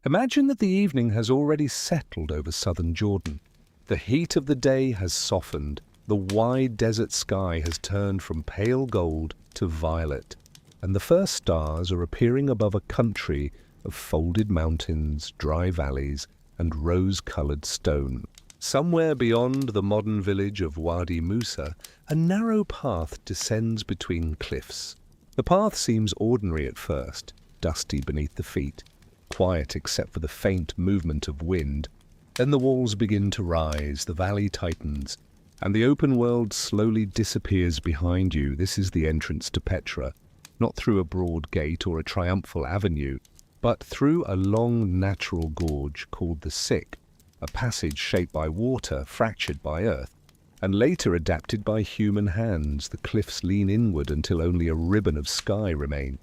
Imagine that the evening has already settled over southern Jordan. The heat of the day has softened, the wide desert sky has turned from pale gold to violet, and the first stars are appearing above a country of folded mountains, dry valleys, and rose-colored stone. Somewhere beyond the modern village of Wadi Musa, a narrow path descends between cliffs. The path seems ordinary at first, dusty beneath the feet, quiet except for the faint movement of wind. Then the walls begin to rise, the valley tightens, and the open world slowly disappears behind you. This is the entrance to Petra, not through a broad gate or a triumphal avenue, but through a long natural gorge called the Sick, a passage shaped by water, fractured by earth, and later adapted by human hands. The cliffs lean inward until only a ribbon of sky remain.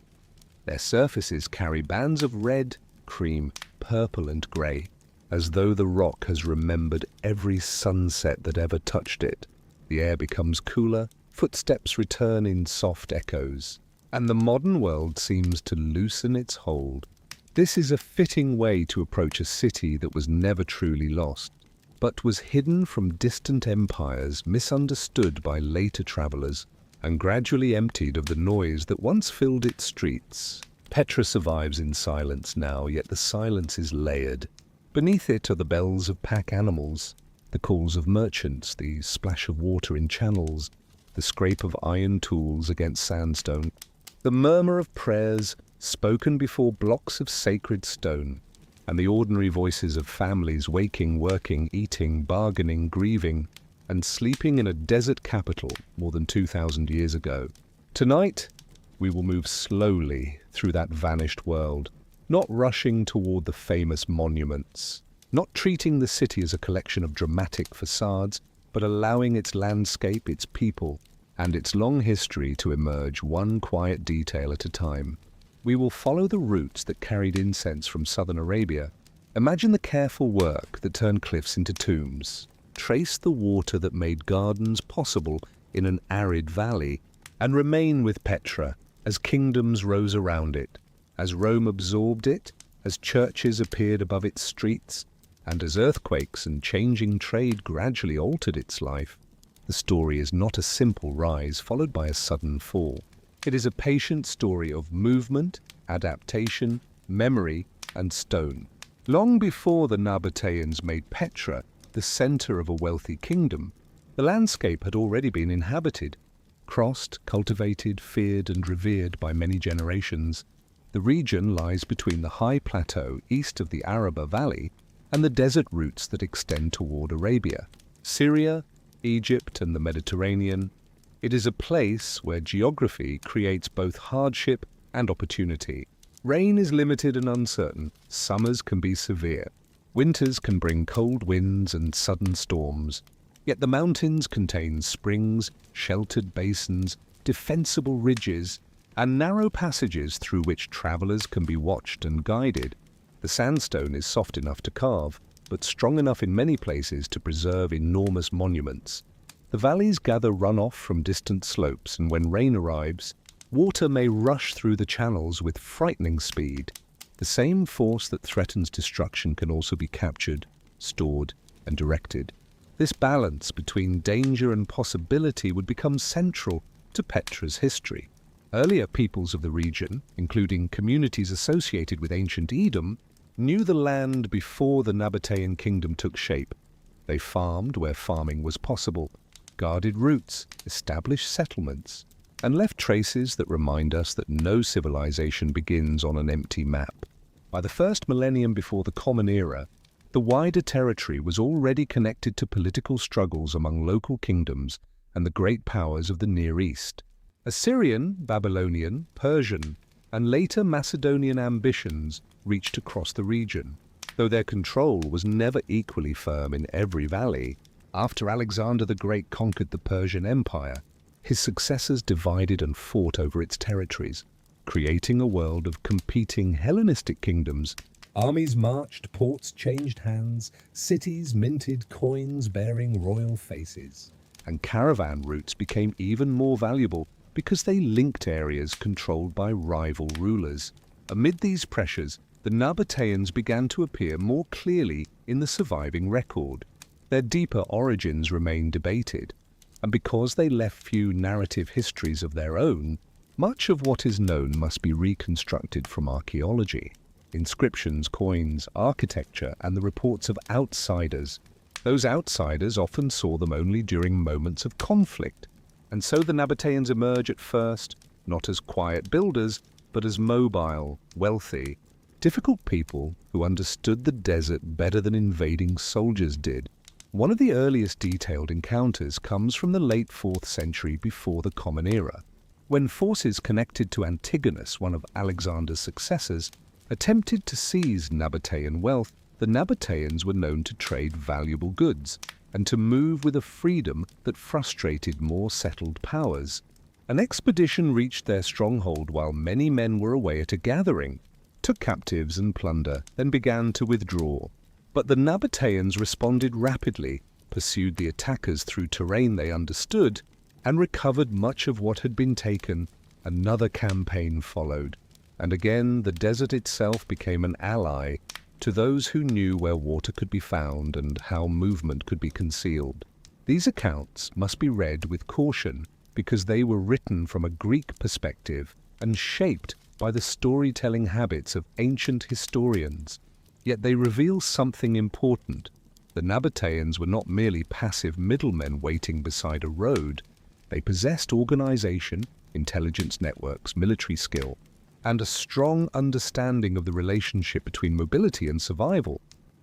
Their surfaces carry bands of red, cream, purple and grey, as though the rock has remembered every sunset that ever touched it. The air becomes cooler, footsteps return in soft echoes, and the modern world seems to loosen its hold. This is a fitting way to approach a city that was never truly lost, but was hidden from distant empires, misunderstood by later travelers, and gradually emptied of the noise that once filled its streets. Petra survives in silence now, yet the silence is layered. Beneath it are the bells of pack animals, the calls of merchants, the splash of water in channels, the scrape of iron tools against sandstone, the murmur of prayers spoken before blocks of sacred stone, and the ordinary voices of families waking, working, eating, bargaining, grieving, and sleeping in a desert capital more than 2,000 years ago. Tonight, we will move slowly through that vanished world, not rushing toward the famous monuments, not treating the city as a collection of dramatic facades, but allowing its landscape, its people, and its long history to emerge one quiet detail at a time. We will follow the routes that carried incense from southern Arabia. Imagine the careful work that turned cliffs into tombs. Trace the water that made gardens possible in an arid valley, and remain with Petra as kingdoms rose around it, as Rome absorbed it, as churches appeared above its streets, and as earthquakes and changing trade gradually altered its life. The story is not a simple rise followed by a sudden fall. It is a patient story of movement, adaptation, memory, and stone. Long before the Nabataeans made Petra the center of a wealthy kingdom, the landscape had already been inhabited, crossed, cultivated, feared, and revered by many generations. The region lies between the high plateau east of the Araba Valley and the desert routes that extend toward Arabia, Syria, Egypt, and the Mediterranean. It is a place where geography creates both hardship and opportunity. Rain is limited and uncertain. Summers can be severe. Winters can bring cold winds and sudden storms. Yet the mountains contain springs, sheltered basins, defensible ridges, and narrow passages through which travelers can be watched and guided. The sandstone is soft enough to carve, but strong enough in many places to preserve enormous monuments. The valleys gather runoff from distant slopes, and when rain arrives, water may rush through the channels with frightening speed. The same force that threatens destruction can also be captured, stored, and directed. This balance between danger and possibility would become central to Petra's history. Earlier peoples of the region, including communities associated with ancient Edom, knew the land before the Nabataean Kingdom took shape. They farmed where farming was possible, guarded routes, established settlements, and left traces that remind us that no civilization begins on an empty map. By the first millennium before the Common Era, the wider territory was already connected to political struggles among local kingdoms and the great powers of the Near East. Assyrian, Babylonian, Persian, and later Macedonian ambitions reached across the region, though their control was never equally firm in every valley. After Alexander the Great conquered the Persian Empire, his successors divided and fought over its territories, creating a world of competing Hellenistic kingdoms. Armies marched, ports changed hands, cities minted coins bearing royal faces, and caravan routes became even more valuable because they linked areas controlled by rival rulers. Amid these pressures, the Nabataeans began to appear more clearly in the surviving record. Their deeper origins remain debated, and because they left few narrative histories of their own, much of what is known must be reconstructed from archaeology. Inscriptions, coins, architecture, and the reports of outsiders. Those outsiders often saw them only during moments of conflict, and so the Nabataeans emerge at first, not as quiet builders, but as mobile, wealthy, difficult people who understood the desert better than invading soldiers did. One of the earliest detailed encounters comes from the late 4th century before the Common Era, when forces connected to Antigonus, one of Alexander's successors, attempted to seize Nabataean wealth. The Nabataeans were known to trade valuable goods and to move with a freedom that frustrated more settled powers. An expedition reached their stronghold while many men were away at a gathering, took captives and plunder, then began to withdraw. But the Nabataeans responded rapidly, pursued the attackers through terrain they understood, and recovered much of what had been taken. Another campaign followed, and again the desert itself became an ally to those who knew where water could be found and how movement could be concealed. These accounts must be read with caution because they were written from a Greek perspective and shaped by the storytelling habits of ancient historians. Yet they reveal something important. The Nabataeans were not merely passive middlemen waiting beside a road. They possessed organization, intelligence networks, military skill, and a strong understanding of the relationship between mobility and survival.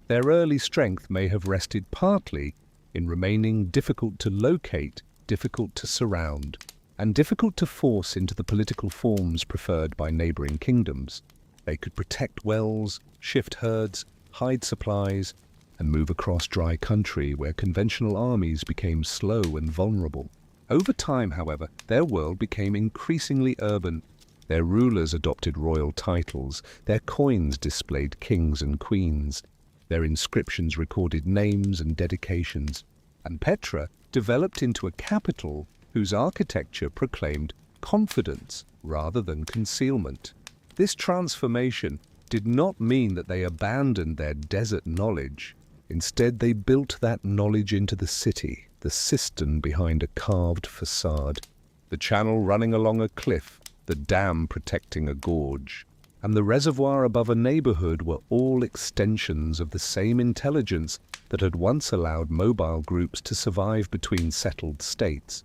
Their early strength may have rested partly in remaining difficult to locate, difficult to surround, and difficult to force into the political forms preferred by neighboring kingdoms. They could protect wells, shift herds, hide supplies, and move across dry country where conventional armies became slow and vulnerable. Over time, however, their world became increasingly urban. Their rulers adopted royal titles, their coins displayed kings and queens, their inscriptions recorded names and dedications, and Petra developed into a capital whose architecture proclaimed confidence rather than concealment. This transformation did not mean that they abandoned their desert knowledge. Instead, they built that knowledge into the city, the cistern behind a carved facade, the channel running along a cliff, the dam protecting a gorge, and the reservoir above a neighborhood were all extensions of the same intelligence that had once allowed mobile groups to survive between settled states.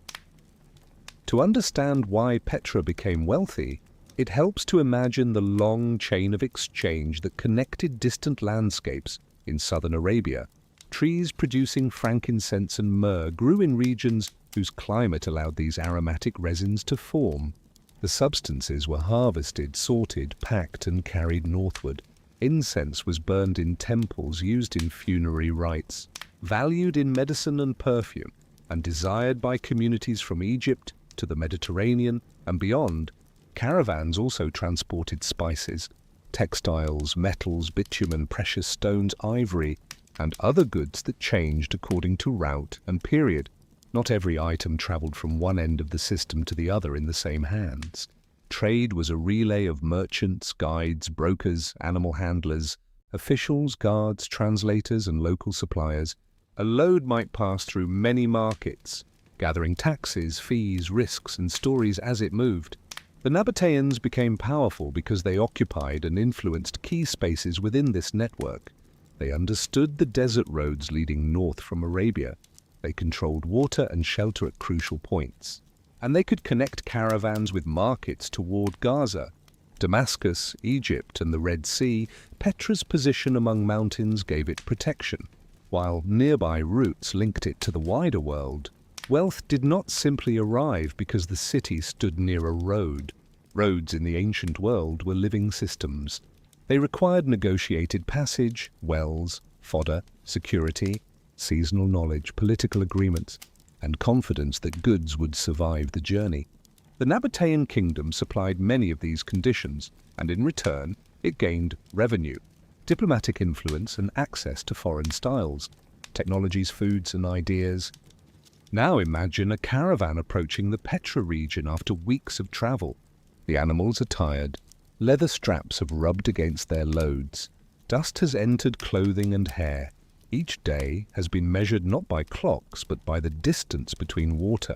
To understand why Petra became wealthy, it helps to imagine the long chain of exchange that connected distant landscapes in southern Arabia. Trees producing frankincense and myrrh grew in regions whose climate allowed these aromatic resins to form. The substances were harvested, sorted, packed, and carried northward. Incense was burned in temples, used in funerary rites, valued in medicine and perfume, and desired by communities from Egypt to the Mediterranean and beyond. Caravans also transported spices, textiles, metals, bitumen, precious stones, ivory, and other goods that changed according to route and period. Not every item traveled from one end of the system to the other in the same hands. Trade was a relay of merchants, guides, brokers, animal handlers, officials, guards, translators, and local suppliers. A load might pass through many markets, gathering taxes, fees, risks, and stories as it moved. The Nabataeans became powerful because they occupied and influenced key spaces within this network. They understood the desert roads leading north from Arabia. They controlled water and shelter at crucial points. And they could connect caravans with markets toward Gaza, Damascus, Egypt, and the Red Sea. Petra's position among mountains gave it protection, while nearby routes linked it to the wider world. Wealth did not simply arrive because the city stood near a road. Roads in the ancient world were living systems. They required negotiated passage, wells, fodder, security, seasonal knowledge, political agreements, and confidence that goods would survive the journey. The Nabataean Kingdom supplied many of these conditions, and in return, it gained revenue, diplomatic influence, and access to foreign styles, technologies, foods, and ideas. Now imagine a caravan approaching the Petra region after weeks of travel. The animals are tired, Leather straps have rubbed against their loads. Dust has entered clothing and hair. Each day has been measured not by clocks, but by the distance between water,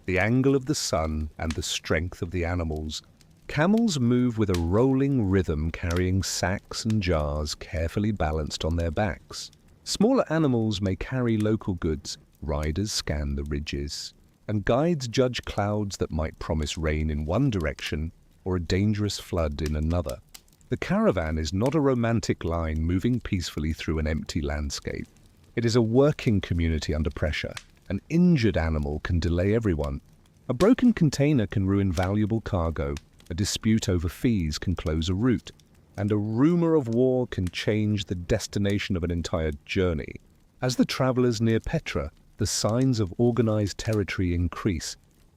the angle of the sun, and the strength of the animals. Camels move with a rolling rhythm, carrying sacks and jars carefully balanced on their backs. Smaller animals may carry local goods. Riders scan the ridges, and guides judge clouds that might promise rain in one direction or a dangerous flood in another. The caravan is not a romantic line moving peacefully through an empty landscape. It is a working community under pressure. An injured animal can delay everyone. A broken container can ruin valuable cargo. A dispute over fees can close a route. And a rumor of war can change the destination of an entire journey. As the travelers near Petra, the signs of organized territory increase.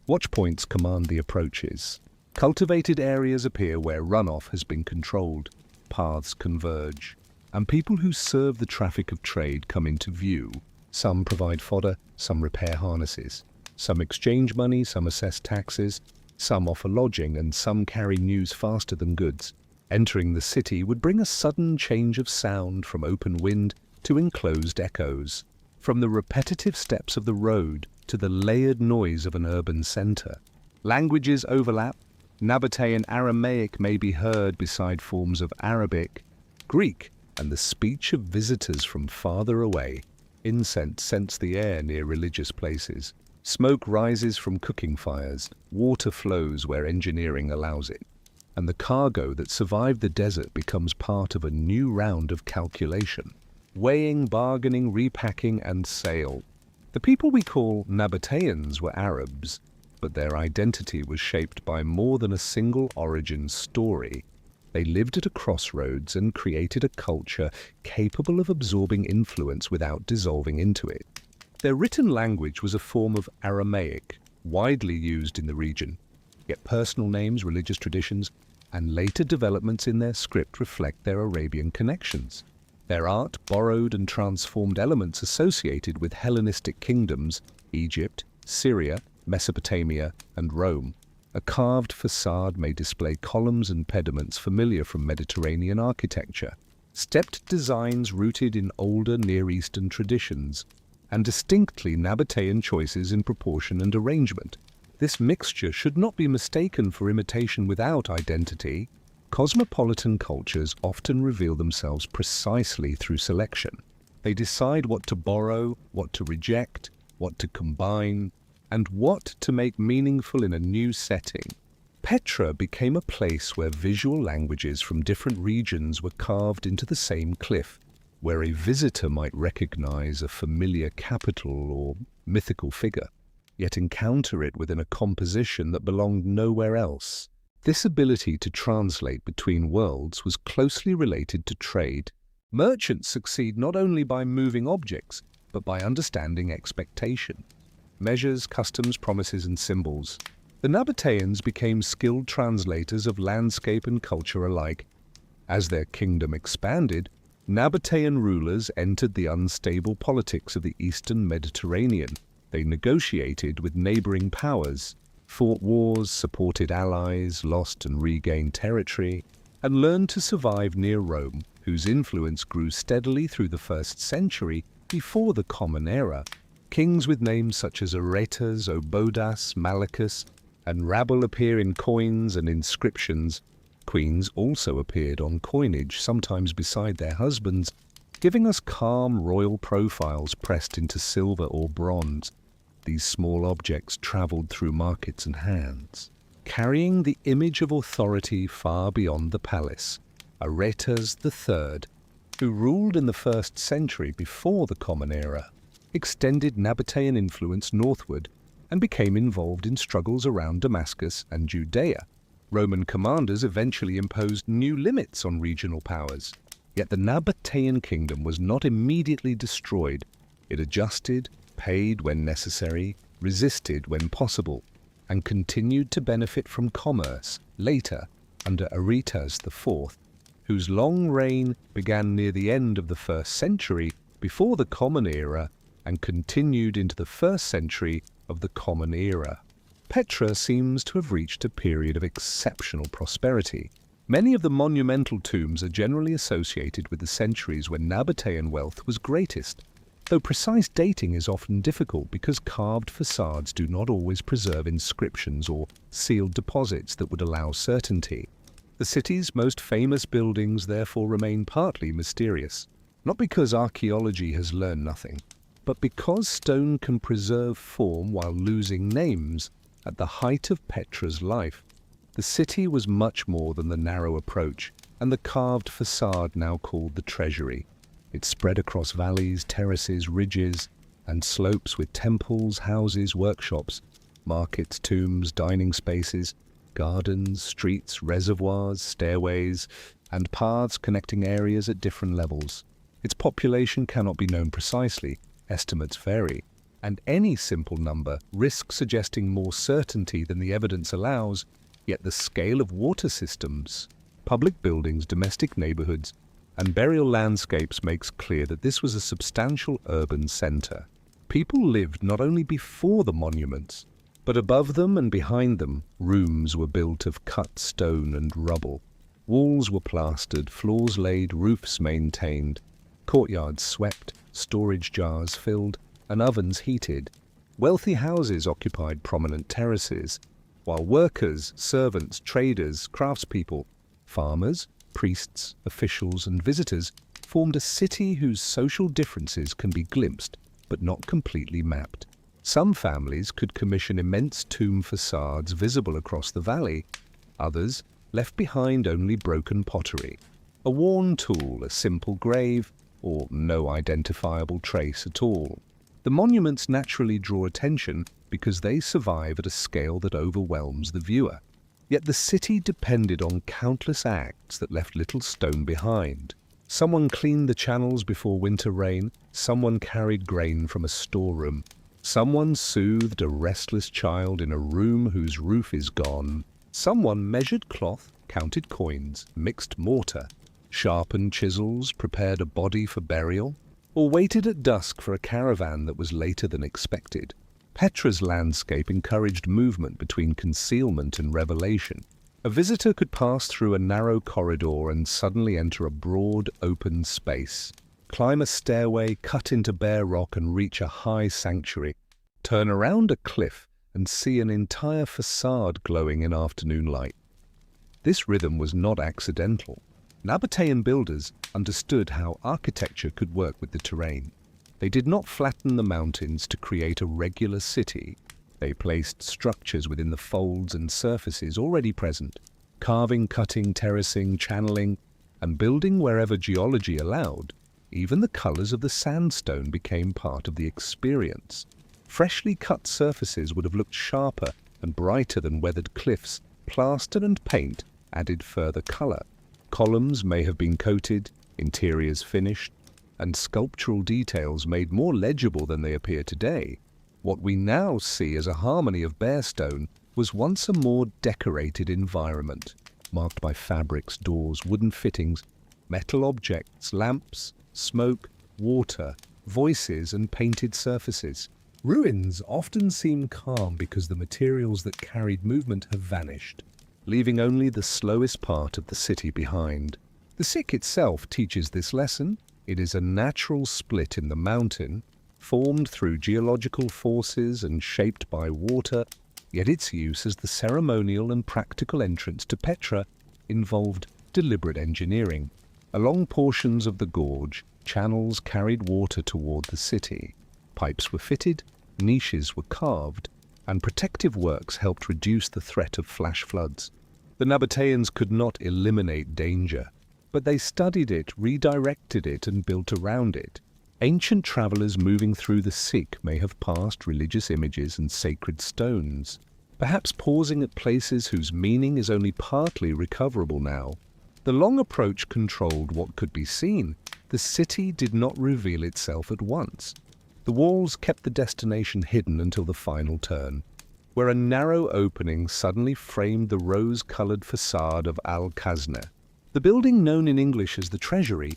Watchpoints command the approaches. Cultivated areas appear where runoff has been controlled. Paths converge, and people who serve the traffic of trade come into view. Some provide fodder, some repair harnesses. Some exchange money, some assess taxes. Some offer lodging, and some carry news faster than goods. Entering the city would bring a sudden change of sound from open wind to enclosed echoes, from the repetitive steps of the road to the layered noise of an urban center. Languages overlap. Nabataean Aramaic may be heard beside forms of Arabic, Greek, and the speech of visitors from farther away. Incense scents the air near religious places. Smoke rises from cooking fires. Water flows where engineering allows it. And the cargo that survived the desert becomes part of a new round of calculation. Weighing, bargaining, repacking, and sale. The people we call Nabataeans were Arabs, but their identity was shaped by more than a single origin story. They lived at a crossroads and created a culture capable of absorbing influence without dissolving into it. Their written language was a form of Aramaic, widely used in the region. Yet personal names, religious traditions, and later developments in their script reflect their Arabian connections. Their art borrowed and transformed elements associated with Hellenistic kingdoms, Egypt, Syria, Mesopotamia, and Rome. A carved facade may display columns and pediments familiar from Mediterranean architecture, stepped designs rooted in older Near Eastern traditions, and distinctly Nabataean choices in proportion and arrangement. This mixture should not be mistaken for imitation without identity. Cosmopolitan cultures often reveal themselves precisely through selection. They decide what to borrow, what to reject, what to combine, and what to make meaningful in a new setting. Petra became a place where visual languages from different regions were carved into the same cliff, where a visitor might recognize a familiar capital or mythical figure, yet encounter it within a composition that belonged nowhere else. This ability to translate between worlds was closely related to trade. Merchants succeed not only by moving objects, but by understanding expectation. Measures, customs, promises, and symbols. The Nabataeans became skilled translators of landscape and culture alike. As their kingdom expanded, Nabataean rulers entered the unstable politics of the Eastern Mediterranean. They negotiated with neighboring powers, fought wars, supported allies, lost and regained territory, and learned to survive near Rome, whose influence grew steadily through the 1st century before the Common Era. Kings with names such as Aretas, Obodas, Malichus, and Rabble appear in coins and inscriptions. Queens also appeared on coinage, sometimes beside their husbands, giving us calm royal profiles pressed into silver or bronze. These small objects traveled through markets and hands, carrying the image of authority far beyond the palace. Aretas III, who ruled in the 1st century before the Common Era, extended Nabataean influence northward and became involved in struggles around Damascus and Judea. Roman commanders eventually imposed new limits on regional powers. Yet the Nabataean Kingdom was not immediately destroyed. It adjusted, paid when necessary, resisted when possible, and continued to benefit from commerce later under Aretas IV, whose long reign began near the end of the 1st century before the Common Era and continued into the 1st century of the Common Era. Petra seems to have reached a period of exceptional prosperity. Many of the monumental tombs are generally associated with the centuries when Nabataean wealth was greatest, though precise dating is often difficult because carved facades do not always preserve inscriptions or sealed deposits that would allow certainty. The city's most famous buildings therefore remain partly mysterious, not because archaeology has learned nothing, but because stone can preserve form while losing names. At the height of Petra's life, the city was much more than the narrow approach and the carved facade now called the treasury. It spread across valleys, terraces, ridges, and slopes with temples, houses, workshops, markets, tombs, dining spaces, gardens, streets, reservoirs, stairways, and paths connecting areas at different levels. Its population cannot be known precisely, estimates vary, and any simple number risks suggesting more certainty than the evidence allows, yet the scale of water systems, public buildings, domestic neighborhoods, and burial landscapes makes clear that this was a substantial urban center. People lived not only before the monuments, but above them and behind them. Rooms were built of cut stone and rubble. Walls were plastered, floors laid, roofs maintained, courtyards swept, storage jars filled, and ovens heated. Wealthy houses occupied prominent terraces, while workers, servants, traders, craftspeople, farmers, priests, officials, and visitors formed a city whose social differences can be glimpsed but not completely mapped. Some families could commission immense tomb facades visible across the valley. Others left behind only broken pottery, a worn tool, a simple grave, or no identifiable trace at all. The monuments naturally draw attention because they survive at a scale that overwhelms the viewer. Yet the city depended on countless acts that left little stone behind. Someone cleaned the channels before winter rain, someone carried grain from a storeroom, someone soothed a restless child in a room whose roof is gone, someone measured cloth, counted coins, mixed mortar, sharpened chisels, prepared a body for burial, or waited at dusk for a caravan that was later than expected. Petra's landscape encouraged movement between concealment and revelation. A visitor could pass through a narrow corridor and suddenly enter a broad, open space, climb a stairway cut into bare rock and reach a high sanctuary, turn around a cliff and see an entire facade glowing in afternoon light. This rhythm was not accidental. Nabataean builders understood how architecture could work with the terrain. They did not flatten the mountains to create a regular city. They placed structures within the folds and surfaces already present, carving, cutting, terracing, channeling, and building wherever geology allowed. Even the colors of the sandstone became part of the experience. Freshly cut surfaces would have looked sharper and brighter than weathered cliffs. Plaster and paint added further color. Columns may have been coated, interiors finished, and sculptural details made more legible than they appear today. What we now see as a harmony of bare stone was once a more decorated environment, marked by fabrics, doors, wooden fittings, metal objects, lamps, smoke, water, voices, and painted surfaces. Ruins often seem calm because the materials that carried movement have vanished, leaving only the slowest part of the city behind. The Sikh itself teaches this lesson. It is a natural split in the mountain, formed through geological forces and shaped by water, yet its use as the ceremonial and practical entrance to Petra involved deliberate engineering. Along portions of the gorge, channels carried water toward the city. Pipes were fitted, niches were carved, and protective works helped reduce the threat of flash floods. The Nabataeans could not eliminate danger, but they studied it, redirected it, and built around it. Ancient travelers moving through the Sikh may have passed religious images and sacred stones, perhaps pausing at places whose meaning is only partly recoverable now. The long approach controlled what could be seen. The city did not reveal itself at once. The walls kept the destination hidden until the final turn, where a narrow opening suddenly framed the rose-colored facade of Al-Khazna. The building known in English as the Treasury,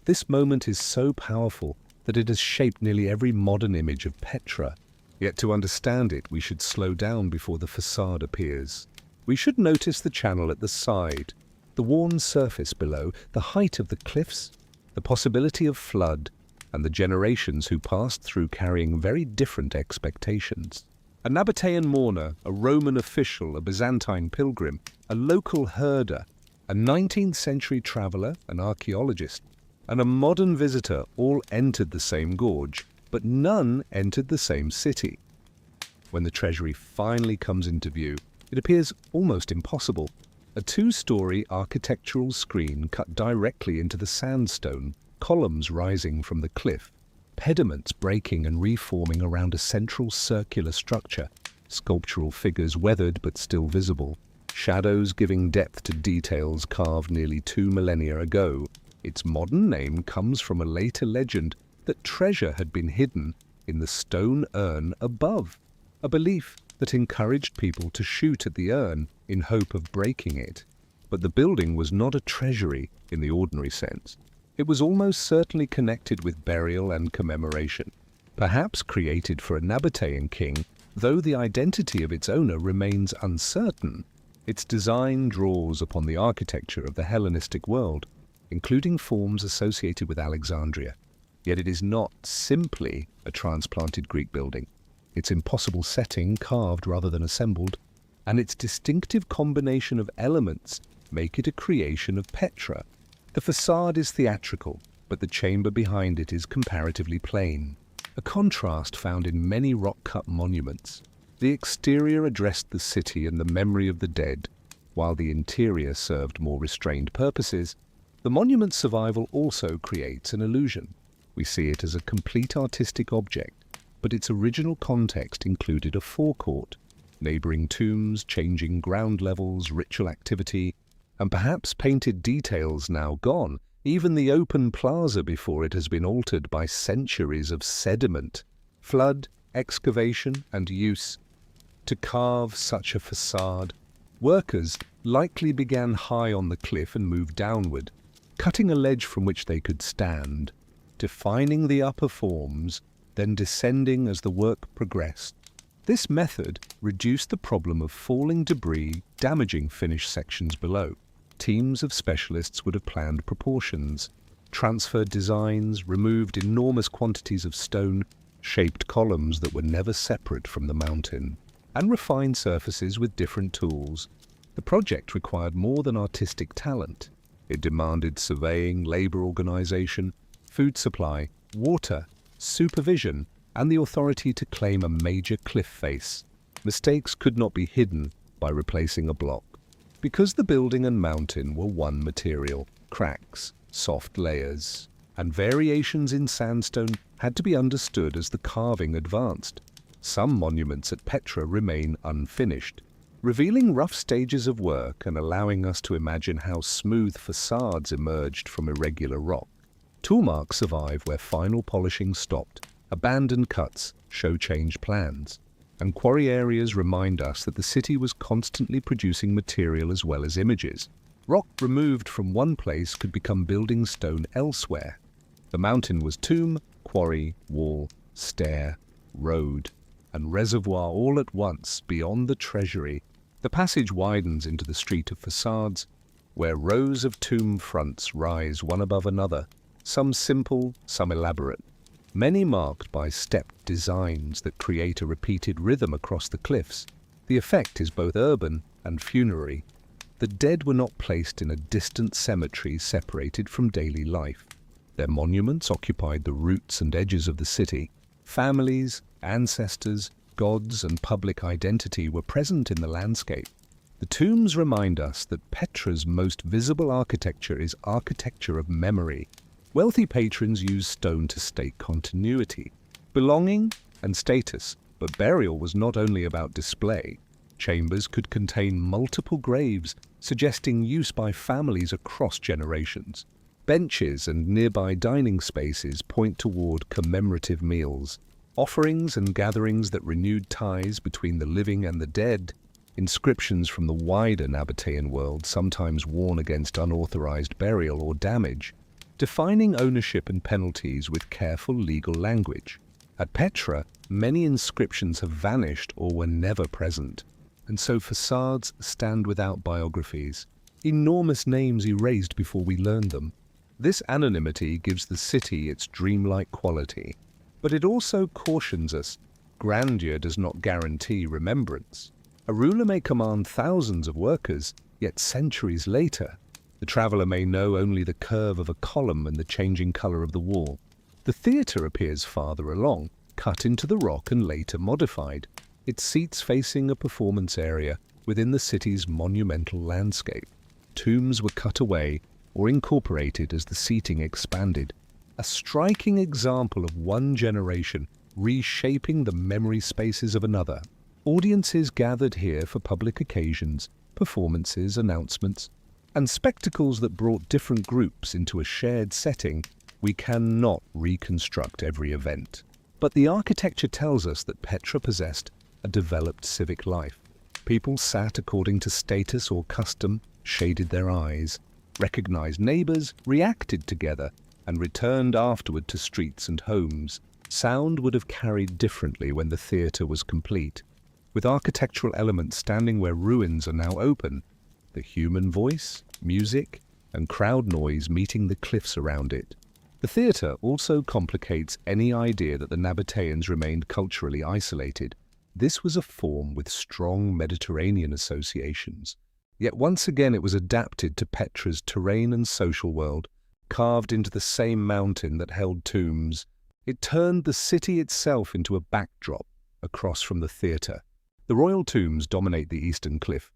this moment is so powerful that it has shaped nearly every modern image of Petra. Yet to understand it, we should slow down before the facade appears. We should notice the channel at the side. The worn surface below, the height of the cliffs, the possibility of flood, and the generations who passed through carrying very different expectations. A Nabataean mourner, a Roman official, a Byzantine pilgrim, a local herder, a 19th century traveller, an archaeologist, and a modern visitor all entered the same gorge, but none entered the same city. When the treasury finally comes into view, it appears almost impossible. A two-story architectural screen cut directly into the sandstone, columns rising from the cliff, pediments breaking and reforming around a central circular structure, sculptural figures weathered but still visible, shadows giving depth to details carved nearly 2 millennia ago. Its modern name comes from a later legend that treasure had been hidden in the stone urn above, a belief that encouraged people to shoot at the urn in hope of breaking it. But the building was not a treasury in the ordinary sense. It was almost certainly connected with burial and commemoration, perhaps created for a Nabataean king, though the identity of its owner remains uncertain. Its design draws upon the architecture of the Hellenistic world, including forms associated with Alexandria. Yet it is not simply a transplanted Greek building. Its impossible setting, carved rather than assembled, and its distinctive combination of elements make it a creation of Petra. The facade is theatrical, but the chamber behind it is comparatively plain, a contrast found in many rock-cut monuments. The exterior addressed the city and the memory of the dead, while the interior served more restrained purposes. The monument's survival also creates an illusion. We see it as a complete artistic object, but its original context included a forecourt, neighboring tombs, changing ground levels, ritual activity, and perhaps painted details now gone, even the open plaza before it has been altered by centuries of sediment, flood, excavation, and use. To carve such a facade, workers likely began high on the cliff and moved downward, cutting a ledge from which they could stand, defining the upper forms, then descending as the work progressed. This method reduced the problem of falling debris damaging finished sections below. Teams of specialists would have planned proportions, transferred designs, removed enormous quantities of stone, shaped columns that were never separate from the mountain, and refined surfaces with different tools. The project required more than artistic talent. It demanded surveying, labor organization, food supply, water, supervision, and the authority to claim a major cliff face. Mistakes could not be hidden by replacing a block. Because the building and mountain were one material, cracks, soft layers, and variations in sandstone had to be understood as the carving advanced. Some monuments at Petra remain unfinished, revealing rough stages of work and allowing us to imagine how smooth facades emerged from irregular rock. Tool marks survive where final polishing stopped. Abandoned cuts show changed plans, and quarry areas remind us that the city was constantly producing material as well as images. Rock removed from one place could become building stone elsewhere. The mountain was tomb, quarry, wall, stair, road, and reservoir all at once beyond the treasury. The passage widens into the street of facades, where rows of tomb fronts rise one above another, some simple, some elaborate, many marked by stepped designs that create a repeated rhythm across the cliffs. The effect is both urban and funerary. The dead were not placed in a distant cemetery separated from daily life. Their monuments occupied the roots and edges of the city. Families, ancestors, gods, and public identity were present in the landscape. The tombs remind us that Petra's most visible architecture is architecture of memory. Wealthy patrons used stone to stake continuity, belonging, and status, but burial was not only about display. Chambers could contain multiple graves, suggesting use by families across generations. Benches and nearby dining spaces point toward commemorative meals, offerings and gatherings that renewed ties between the living and the dead. Inscriptions from the wider Nabataean world, sometimes worn against unauthorized burial or damage, defining ownership and penalties with careful legal language. At Petra, many inscriptions have vanished or were never present, and so facades stand without biographies. enormous names erased before we learned them. This anonymity gives the city its dreamlike quality, but it also cautions us. Grandeur does not guarantee remembrance. A ruler may command thousands of workers, yet centuries later, the traveller may know only the curve of a column and the changing colour of the wall. The theatre appears farther along, cut into the rock and later modified, its seats facing a performance area within the city's monumental landscape. Tombs were cut away or incorporated as the seating expanded, a striking example of one generation reshaping the memory spaces of another. Audiences gathered here for public occasions, performances, announcements, and spectacles that brought different groups into a shared setting. We cannot reconstruct every event. But the architecture tells us that Petra possessed a developed civic life. People sat according to status or custom, shaded their eyes, recognized neighbors, reacted together, and returned afterward to streets and homes. Sound would have carried differently when the theatre was complete. With architectural elements standing where ruins are now open, the human voice, music, and crowd noise meeting the cliffs around it. The theatre also complicates any idea that the Nabataeans remained culturally isolated. This was a form with strong Mediterranean associations. Yet once again it was adapted to Petra's terrain and social world, carved into the same mountain that held tombs. It turned the city itself into a backdrop across from the theatre. The royal tombs dominate the eastern cliff.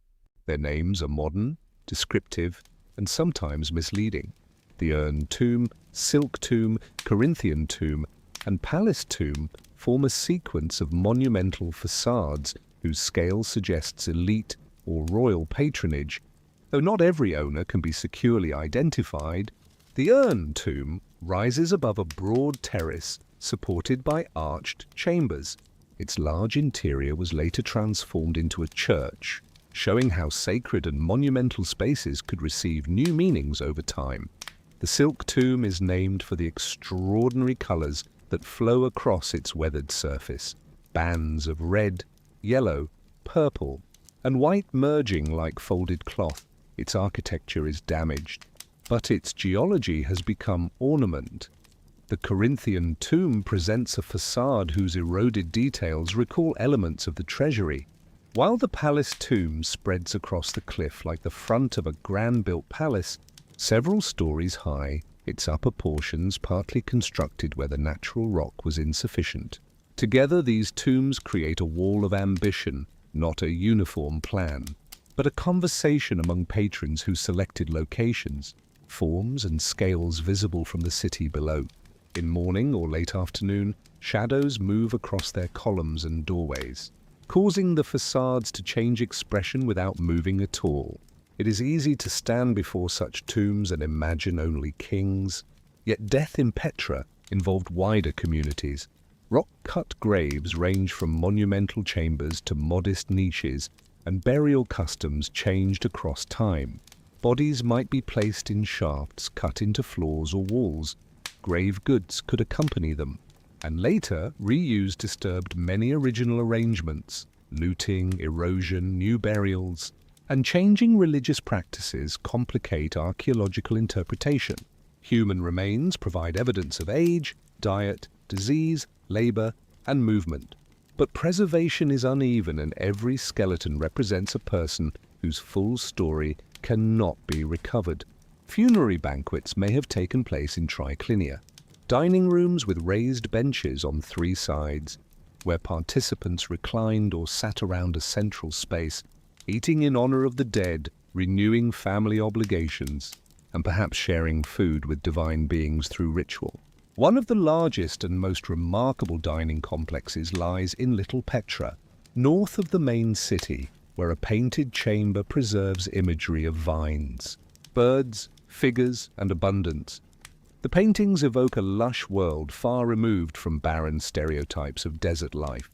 Their names are modern, descriptive, and sometimes misleading. The urn tomb, silk tomb, Corinthian tomb, and palace tomb form a sequence of monumental facades whose scale suggests elite or royal patronage. Though not every owner can be securely identified, the urn tomb rises above a broad terrace supported by arched chambers. Its large interior was later transformed into a church, showing how sacred and monumental spaces could receive new meanings over time. The silk tomb is named for the extraordinary colors that flow across its weathered surface, bands of red, yellow, purple, and white merging like folded cloth. Its architecture is damaged, but its geology has become ornament. The Corinthian tomb presents a facade whose eroded details recall elements of the treasury, while the palace tomb spreads across the cliff like the front of a grand-built palace, several stories high, its upper portions partly constructed where the natural rock was insufficient. Together these tombs create a wall of ambition, not a uniform plan, but a conversation among patrons who selected locations, forms and scales visible from the city below. In morning or late afternoon, shadows move across their columns and doorways, causing the facades to change expression without moving at all. It is easy to stand before such tombs and imagine only kings. Yet death in Petra involved wider communities. Rock-cut graves range from monumental chambers to modest niches, and burial customs changed across time. Bodies might be placed in shafts cut into floors or walls. Grave goods could accompany them, and later reuse disturbed many original arrangements. Looting, erosion, new burials, and changing religious practices complicate archaeological interpretation. Human remains provide evidence of age, diet, disease, labor, and movement. But preservation is uneven, and every skeleton represents a person whose full story cannot be recovered. Funerary banquets may have taken place in triclinia, dining rooms with raised benches on three sides, where participants reclined or sat around a central space, eating in honor of the dead, renewing family obligations, and perhaps sharing food with divine beings through ritual. One of the largest and most remarkable dining complexes lies in Little Petra, north of the main city, where a painted chamber preserves imagery of vines, birds, figures, and abundance. The paintings evoke a lush world far removed from barren stereotypes of desert life.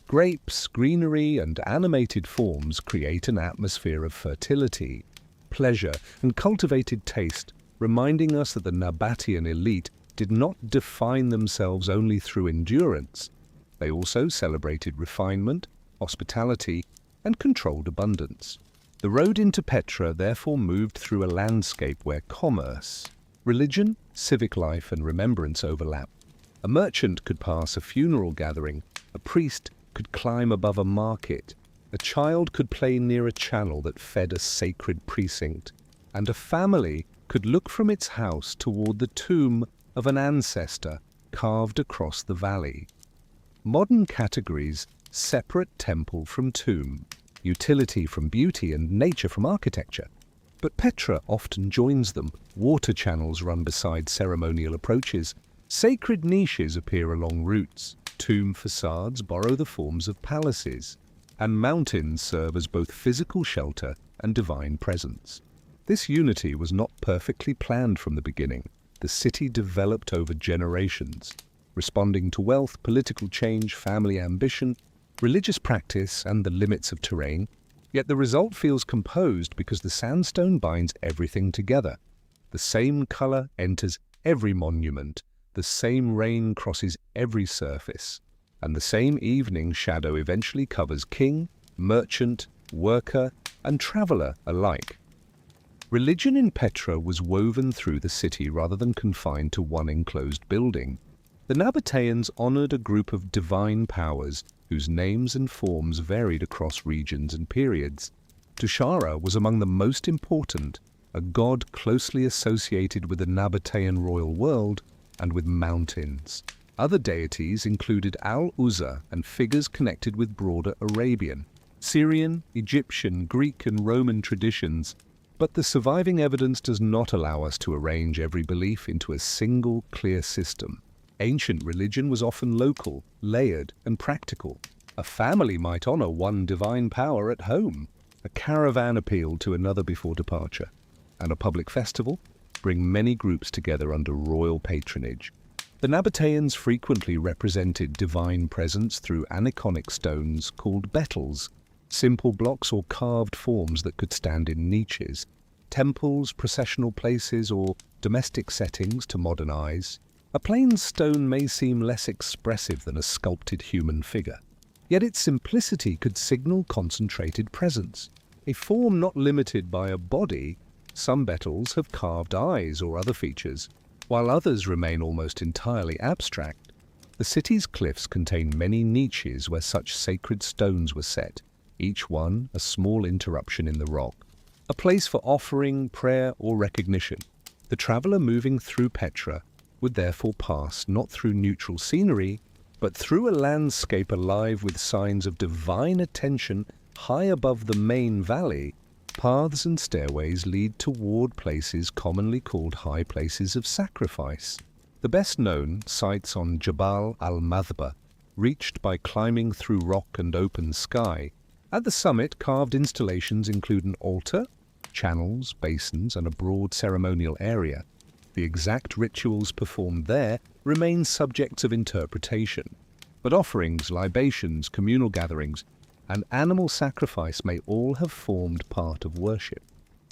Grapes, greenery, and animated forms create an atmosphere of fertility, pleasure, and cultivated taste, reminding us that the Nabataean elite did not define themselves only through endurance. They also celebrated refinement, hospitality, and controlled abundance. The road into Petra therefore moved through a landscape where commerce, religion, civic life and remembrance overlap. A merchant could pass a funeral gathering, a priest could climb above a market, a child could play near a channel that fed a sacred precinct, and a family could look from its house toward the tomb of an ancestor carved across the valley. Modern categories separate temple from tomb, utility from beauty and nature from architecture. But Petra often joins them. Water channels run beside ceremonial approaches. Sacred niches appear along routes. Tomb facades borrow the forms of palaces. And mountains serve as both physical shelter and divine presence. This unity was not perfectly planned from the beginning. The city developed over generations, responding to wealth, political change, family ambition, religious practice, and the limits of terrain. Yet the result feels composed because the sandstone binds everything together. The same color enters every monument, the same rain crosses every surface, and the same evening shadow eventually covers king, merchant, worker, and traveler alike. Religion in Petra was woven through the city rather than confined to one enclosed building. The Nabataeans honored a group of divine powers whose names and forms varied across regions and periods. Tushara was among the most important, a god closely associated with the Nabataean royal world and with mountains. Other deities included Al-Uzza and figures connected with broader Arabian, Syrian, Egyptian, Greek and Roman traditions. But the surviving evidence does not allow us to arrange every belief into a single clear system. Ancient religion was often local, layered, and practical. A family might honor one divine power at home. A caravan appealed to another before departure. And a public festival bring many groups together under royal patronage. The Nabataeans frequently represented divine presence through aniconic stones called betyls, simple blocks or carved forms that could stand in niches, temples, processional places, or domestic settings to modern eyes. A plain stone may seem less expressive than a sculpted human figure, yet its simplicity could signal concentrated presence. A form not limited by a body, some betyls have carved eyes or other features, while others remain almost entirely abstract. The city's cliffs contain many niches where such sacred stones were set, each one a small interruption in the rock, a place for offering, prayer, or recognition. The traveler moving through Petra would therefore pass not through neutral scenery, but through a landscape alive with signs of divine attention high above the main valley. Paths and stairways lead toward places commonly called high places of sacrifice. The best known, sites on Jabal al-Madhba, reached by climbing through rock and open sky. At the summit, carved installations include an altar, channels, basins, and a broad ceremonial area. The exact rituals performed there remain subjects of interpretation, but offerings, libations, communal gatherings, and animal sacrifice may all have formed part of worship.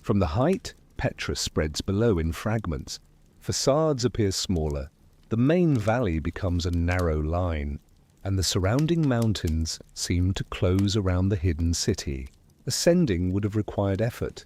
From the height, Petra spreads below in fragments. Facades appear smaller, the main valley becomes a narrow line, and the surrounding mountains seem to close around the hidden city. Ascending would have required effort,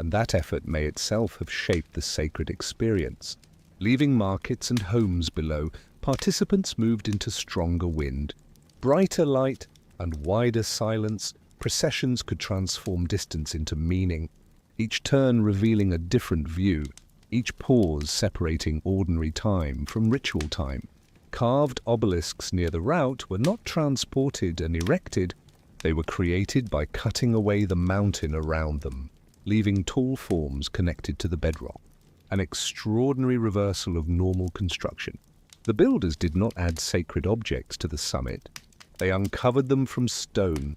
and that effort may itself have shaped the sacred experience. Leaving markets and homes below, participants moved into stronger wind. Brighter light and wider silence, processions could transform distance into meaning, each turn revealing a different view, each pause separating ordinary time from ritual time. Carved obelisks near the route were not transported and erected, they were created by cutting away the mountain around them, leaving tall forms connected to the bedrock, an extraordinary reversal of normal construction. The builders did not add sacred objects to the summit. They uncovered them from stone.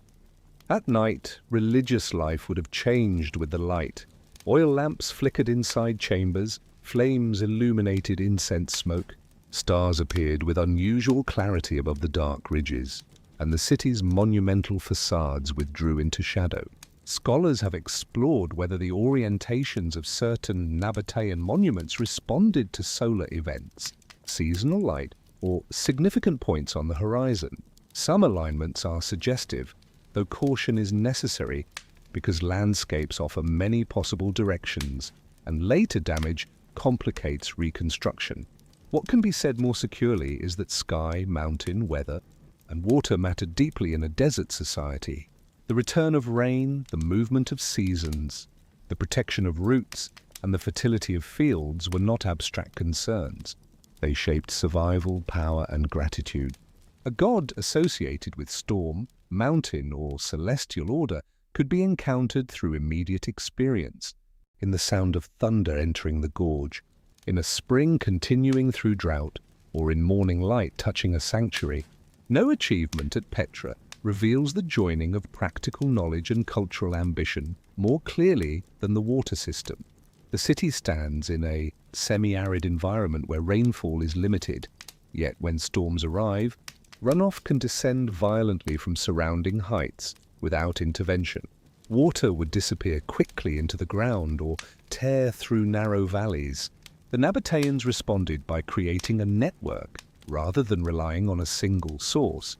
At night, religious life would have changed with the light. Oil lamps flickered inside chambers, flames illuminated incense smoke, stars appeared with unusual clarity above the dark ridges, and the city's monumental facades withdrew into shadow. Scholars have explored whether the orientations of certain Nabataean monuments responded to solar events, seasonal light, or significant points on the horizon. Some alignments are suggestive, though caution is necessary. because landscapes offer many possible directions, and later damage complicates reconstruction. What can be said more securely is that sky, mountain, weather, and water matter deeply in a desert society. The return of rain, the movement of seasons, the protection of roots, and the fertility of fields were not abstract concerns. They shaped survival, power, and gratitude. A god associated with storm, mountain, or celestial order could be encountered through immediate experience, in the sound of thunder entering the gorge, in a spring continuing through drought, or in morning light touching a sanctuary. No achievement at Petra reveals the joining of practical knowledge and cultural ambition more clearly than the water system. The city stands in a semi-arid environment where rainfall is limited, yet when storms arrive, runoff can descend violently from surrounding heights without intervention. Water would disappear quickly into the ground or tear through narrow valleys. The Nabataeans responded by creating a network rather than relying on a single source.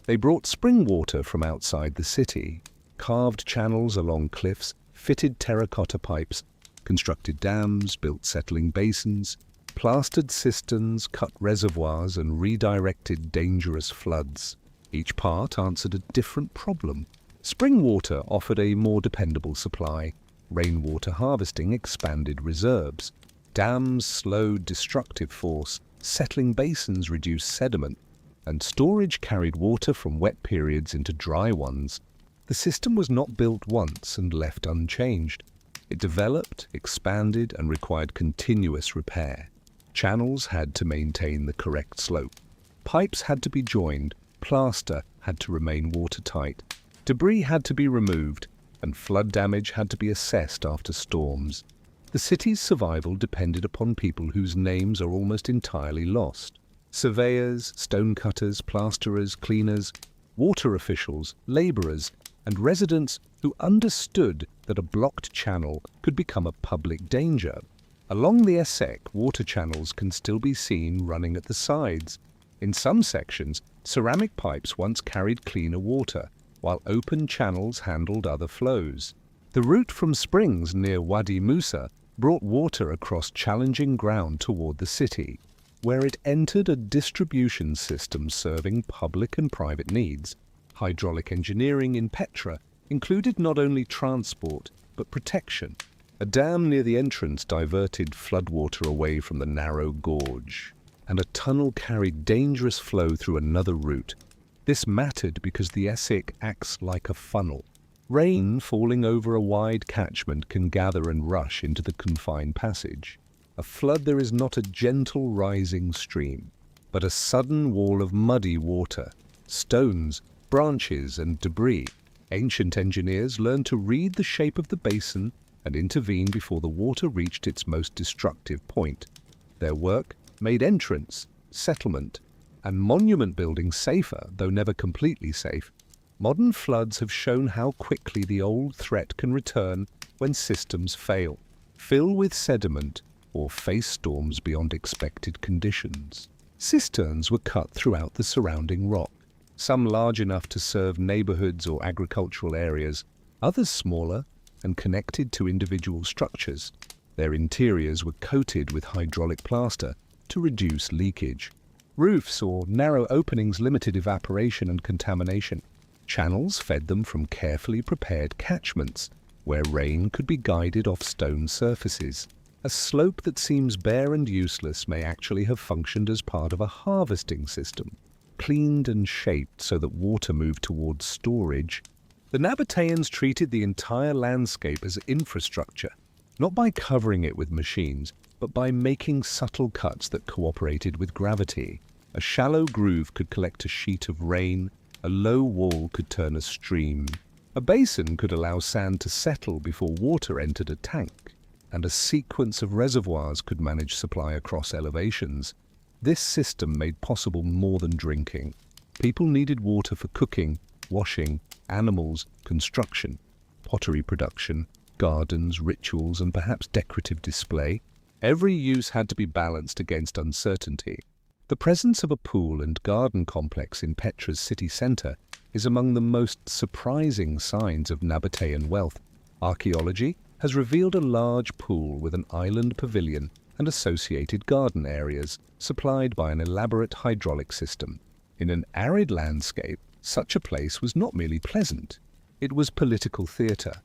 They brought spring water from outside the city, carved channels along cliffs, fitted terracotta pipes, constructed dams, built settling basins, plastered cisterns, cut reservoirs, and redirected dangerous floods. Each part answered a different problem. Spring water offered a more dependable supply. Rainwater harvesting expanded reserves. Dams slowed destructive force. Settling basins reduced sediment. And storage carried water from wet periods into dry ones. The system was not built once and left unchanged. It developed, expanded, and required continuous repair. Channels had to maintain the correct slope. Pipes had to be joined, plaster had to remain watertight. Debris had to be removed, and flood damage had to be assessed after storms. The city's survival depended upon people whose names are almost entirely lost. Surveyors, stonecutters, plasterers, cleaners, water officials, labourers, and residents who understood that a blocked channel could become a public danger. Along the Essek, water channels can still be seen running at the sides. In some sections, ceramic pipes once carried cleaner water, while open channels handled other flows. The route from springs near Wadi Musa brought water across challenging ground toward the city, where it entered a distribution system serving public and private needs. Hydraulic engineering in Petra included not only transport, but protection. A dam near the entrance diverted floodwater away from the narrow gorge, and a tunnel carried dangerous flow through another route. This mattered because the Essek acts like a funnel. Rain falling over a wide catchment can gather and rush into the confined passage. A flood there is not a gentle rising stream, but a sudden wall of muddy water, stones, branches, and debris. Ancient engineers learned to read the shape of the basin and intervene before the water reached its most destructive point. Their work made entrance, settlement, and monument building safer, though never completely safe. Modern floods have shown how quickly the old threat can return when systems fail, fill with sediment, or face storms beyond expected conditions. Cisterns were cut throughout the surrounding rock, some large enough to serve neighborhoods or agricultural areas, others smaller and connected to individual structures. Their interiors were coated with hydraulic plaster to reduce leakage. Roofs or narrow openings limited evaporation and contamination. Channels fed them from carefully prepared catchments, where rain could be guided off stone surfaces. A slope that seems bare and useless may actually have functioned as part of a harvesting system, cleaned and shaped so that water moved towards storage. The Nabataeans treated the entire landscape as infrastructure, not by covering it with machines, but by making subtle cuts that cooperated with gravity. A shallow groove could collect a sheet of rain, a low wall could turn a stream. A basin could allow sand to settle before water entered a tank, and a sequence of reservoirs could manage supply across elevations. This system made possible more than drinking. People needed water for cooking, washing, animals, construction, pottery production, gardens, rituals, and perhaps decorative display. Every use had to be balanced against uncertainty. The presence of a pool and garden complex in Petra's city centre is among the most surprising signs of Nabataean wealth. Archaeology has revealed a large pool with an island pavilion and associated garden areas supplied by an elaborate hydraulic system. In an arid landscape, such a place was not merely pleasant, it was political theatre.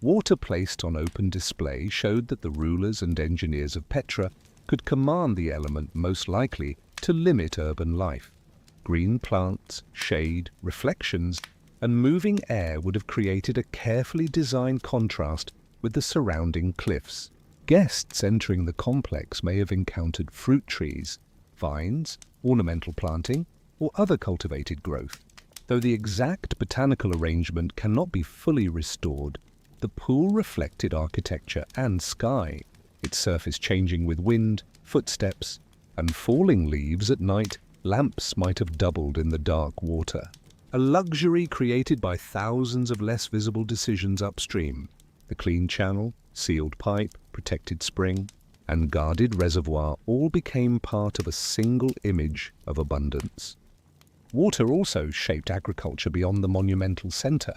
Water placed on open display showed that the rulers and engineers of Petra could command the element most likely to limit urban life. Green plants, shade, reflections, and moving air would have created a carefully designed contrast with the surrounding cliffs. Guests entering the complex may have encountered fruit trees, vines, ornamental planting, or other cultivated growth. Though the exact botanical arrangement cannot be fully restored, the pool reflected architecture and sky, its surface changing with wind, footsteps, and falling leaves at night. Lamps might have doubled in the dark water, a luxury created by thousands of less visible decisions upstream. The clean channel, sealed pipe, protected spring, and guarded reservoir all became part of a single image of abundance. Water also shaped agriculture beyond the monumental center.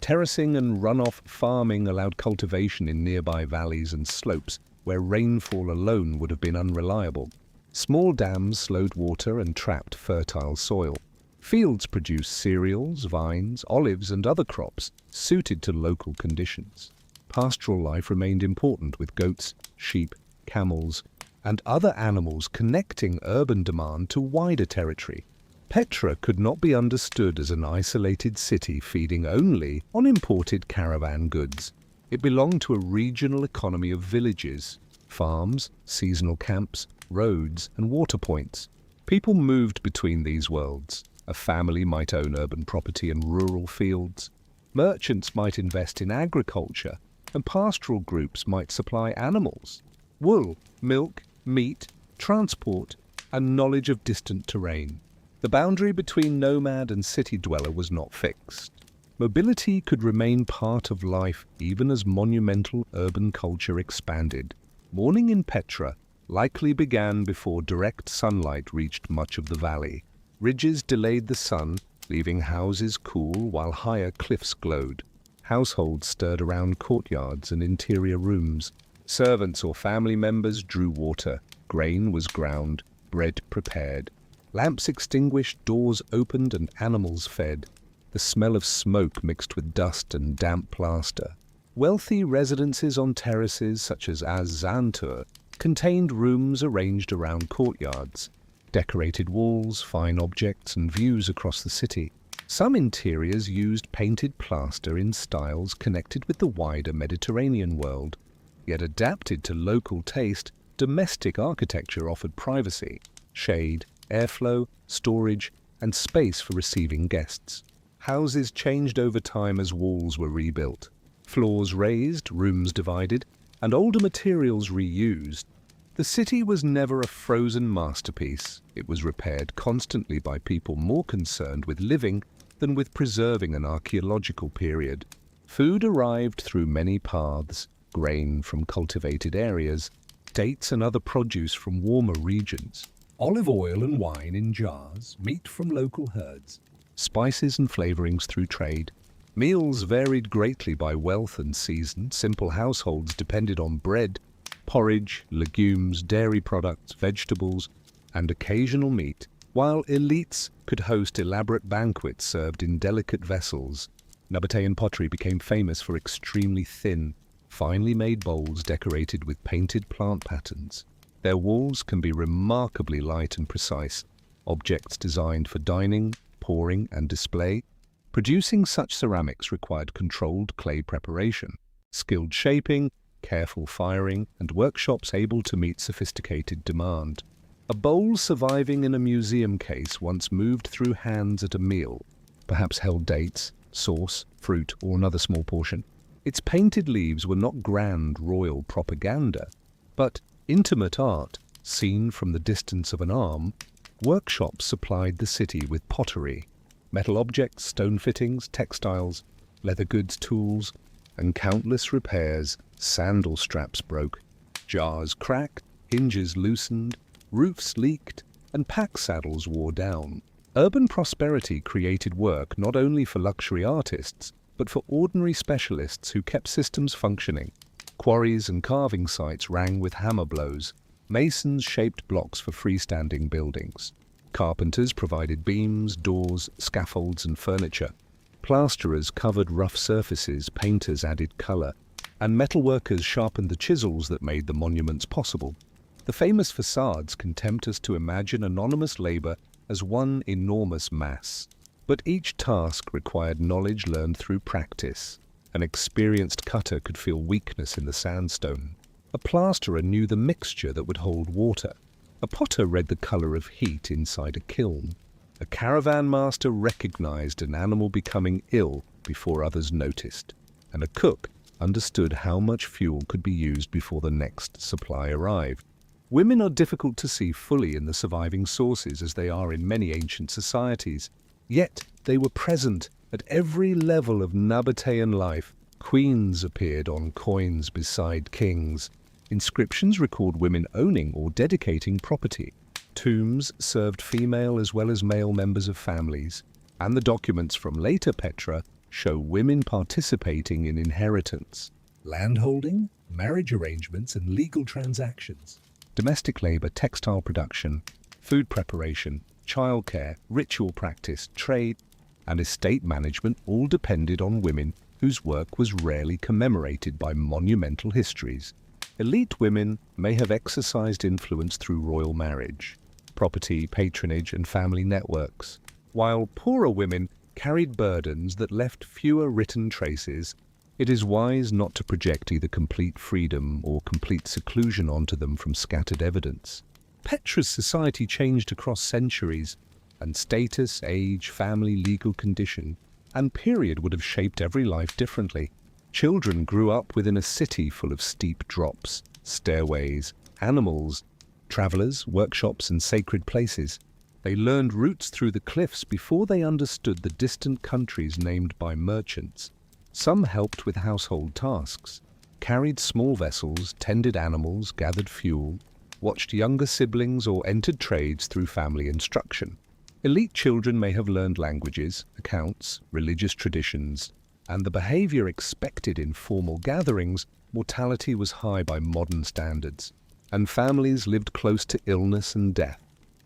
Terracing and runoff farming allowed cultivation in nearby valleys and slopes where rainfall alone would have been unreliable. Small dams slowed water and trapped fertile soil. Fields produced cereals, vines, olives, and other crops suited to local conditions. Pastoral life remained important with goats, sheep, camels, and other animals connecting urban demand to wider territory. Petra could not be understood as an isolated city feeding only on imported caravan goods. It belonged to a regional economy of villages, farms, seasonal camps, roads, and water points. People moved between these worlds. A family might own urban property and rural fields. Merchants might invest in agriculture, and pastoral groups might supply animals, wool, milk, meat, transport, and knowledge of distant terrain. The boundary between nomad and city dweller was not fixed. Mobility could remain part of life even as monumental urban culture expanded. Morning in Petra likely began before direct sunlight reached much of the valley. Ridges delayed the sun, leaving houses cool while higher cliffs glowed. Households stirred around courtyards and interior rooms. Servants or family members drew water. Grain was ground, bread prepared. Lamps extinguished, doors opened, and animals fed. The smell of smoke mixed with dust and damp plaster. Wealthy residences on terraces such as Zantur contained rooms arranged around courtyards, decorated walls, fine objects, and views across the city. Some interiors used painted plaster in styles connected with the wider Mediterranean world, yet adapted to local taste. Domestic architecture offered privacy, shade, airflow, storage, and space for receiving guests. Houses changed over time as walls were rebuilt, floors raised, rooms divided, and older materials reused. The city was never a frozen masterpiece. It was repaired constantly by people more concerned with living than with preserving an archaeological period. Food arrived through many paths: grain from cultivated areas, dates and other produce from warmer regions, olive oil and wine in jars, meat from local herds, spices and flavorings through trade. Meals varied greatly by wealth and season. Simple households depended on bread, porridge, legumes, dairy products, vegetables, and occasional meat, while elites could host elaborate banquets served in delicate vessels. Nabataean pottery became famous for extremely thin, finely made bowls decorated with painted plant patterns. Their walls can be remarkably light and precise, objects designed for dining, pouring, and display. Producing such ceramics required controlled clay preparation, skilled shaping, careful firing, and workshops able to meet sophisticated demand. A bowl surviving in a museum case once moved through hands at a meal, perhaps held dates, sauce, fruit, or another small portion. Its painted leaves were not grand royal propaganda, but intimate art, seen from the distance of an arm. Workshops supplied the city with pottery, metal objects, stone fittings, textiles, leather goods, tools, and countless repairs. Sandal straps broke, jars cracked, hinges loosened, roofs leaked, and pack saddles wore down. Urban prosperity created work not only for luxury artists, but for ordinary specialists who kept systems functioning. Quarries and carving sites rang with hammer blows. Masons shaped blocks for freestanding buildings. Carpenters provided beams, doors, scaffolds, and furniture. Plasterers covered rough surfaces, painters added color, and metalworkers sharpened the chisels that made the monuments possible. The famous facades can tempt us to imagine anonymous labor as one enormous mass. But each task required knowledge learned through practice. An experienced cutter could feel weakness in the sandstone. A plasterer knew the mixture that would hold water. A potter read the color of heat inside a kiln. A caravan master recognized an animal becoming ill before others noticed. And a cook understood how much fuel could be used before the next supply arrived. Women are difficult to see fully in the surviving sources as they are in many ancient societies. Yet they were present at every level of Nabataean life. Queens appeared on coins beside kings. Inscriptions record women owning or dedicating property. Tombs served female as well as male members of families. And the documents from later Petra show women participating in inheritance, landholding, marriage arrangements, and legal transactions. Domestic labor, textile production, food preparation, childcare, ritual practice, trade, and estate management all depended on women whose work was rarely commemorated by monumental histories. Elite women may have exercised influence through royal marriage, property, patronage, and family networks, while poorer women carried burdens that left fewer written traces. It is wise not to project either complete freedom or complete seclusion onto them from scattered evidence. Petra's society changed across centuries, and status, age, family, legal condition, and period would have shaped every life differently. Children grew up within a city full of steep drops, stairways, animals, travelers, workshops, and sacred places. They learned routes through the cliffs before they understood the distant countries named by merchants. Some helped with household tasks, carried small vessels, tended animals, gathered fuel, watched younger siblings, or entered trades through family instruction. Elite children may have learned languages, accounts, religious traditions, and the behavior expected in formal gatherings. Mortality was high by modern standards, and families lived close to illness and death.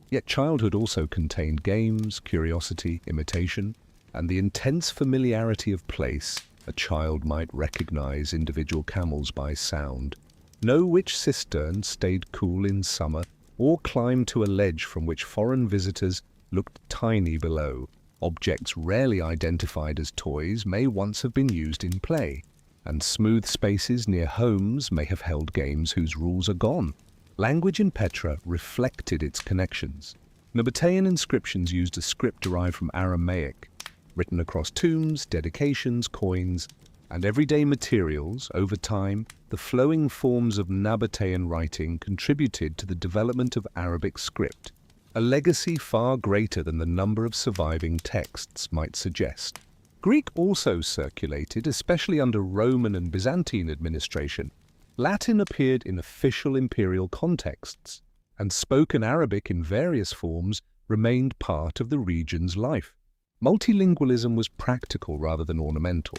Yet childhood also contained games, curiosity, imitation, and the intense familiarity of place. A child might recognize individual camels by sound, know which cistern stayed cool in summer, or climb to a ledge from which foreign visitors looked tiny below. Objects rarely identified as toys may once have been used in play, and smooth spaces near homes may have held games whose rules are gone. Language in Petra reflected its connections. Nabataean inscriptions used a script derived from Aramaic, written across tombs, dedications, coins, and everyday materials. Over time, the flowing forms of Nabataean writing contributed to the development of Arabic script, a legacy far greater than the number of surviving texts might suggest. Greek also circulated, especially under Roman and Byzantine administration. Latin appeared in official imperial contexts, and spoken Arabic in various forms remained part of the region's life. Multilingualism was practical rather than ornamental.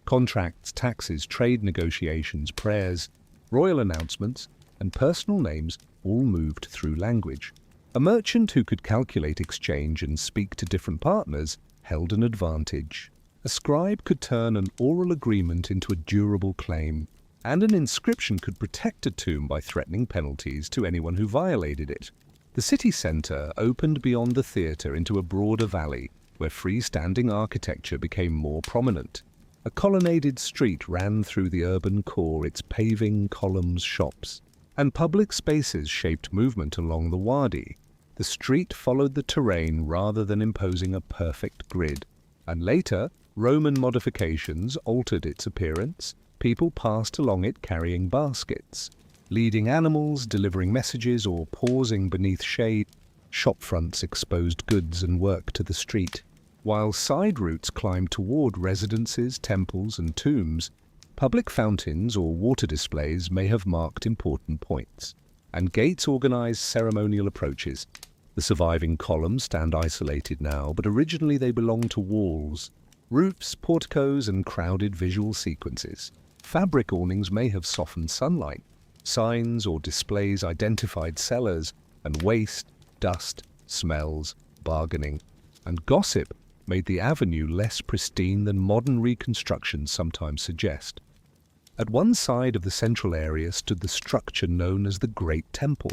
Contracts, taxes, trade negotiations, prayers, royal announcements, and personal names all moved through language. A merchant who could calculate exchange and speak to different partners held an advantage. A scribe could turn an oral agreement into a durable claim, and an inscription could protect a tomb by threatening penalties to anyone who violated it. The city centre opened beyond the theatre into a broader valley, where freestanding architecture became more prominent. A colonnaded street ran through the urban core, its paving, columns, shops, and public spaces shaped movement along the wadi. The street followed the terrain rather than imposing a perfect grid. And later, Roman modifications altered its appearance. People passed along it carrying baskets, leading animals, delivering messages, or pausing beneath shade. Shopfronts exposed goods and work to the street, while side routes climbed toward residences, temples, and tombs. Public fountains or water displays may have marked important points, and gates organized ceremonial approaches. The surviving columns stand isolated now, but originally they belonged to walls, roofs, porticos, and crowded visual sequences. Fabric awnings may have softened sunlight. Signs or displays identified cellars, and waste, dust, smells, bargaining, and gossip made the avenue less pristine than modern reconstructions sometimes suggest. At one side of the central area stood the structure known as the Great Temple,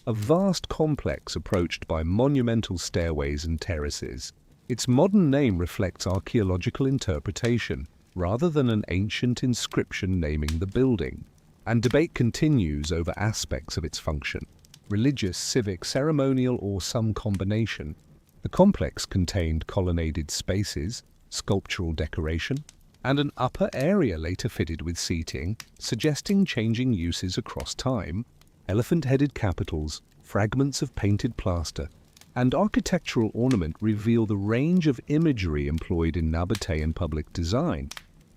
a vast complex approached by monumental stairways and terraces. Its modern name reflects archaeological interpretation rather than an ancient inscription naming the building, and debate continues over aspects of its function: religious, civic, ceremonial, or some combination. The complex contained colonnaded spaces, sculptural decoration, and an upper area later fitted with seating, suggesting changing uses across time. Elephant-headed capitals, fragments of painted plaster, and architectural ornament reveal the range of imagery employed in Nabataean public design.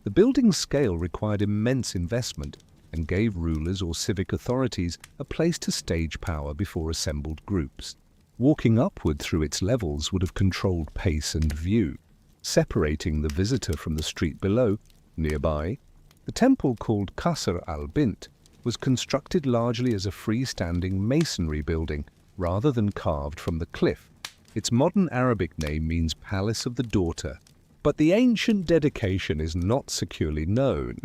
The building's scale required immense investment and gave rulers or civic authorities a place to stage power before assembled groups. Walking upward through its levels would have controlled pace and view, separating the visitor from the street below. Nearby, the temple called Qasr al-Bint was constructed largely as a freestanding masonry building rather than carved from the cliff. Its modern Arabic name means Palace of the Daughter, but the ancient dedication is not securely known.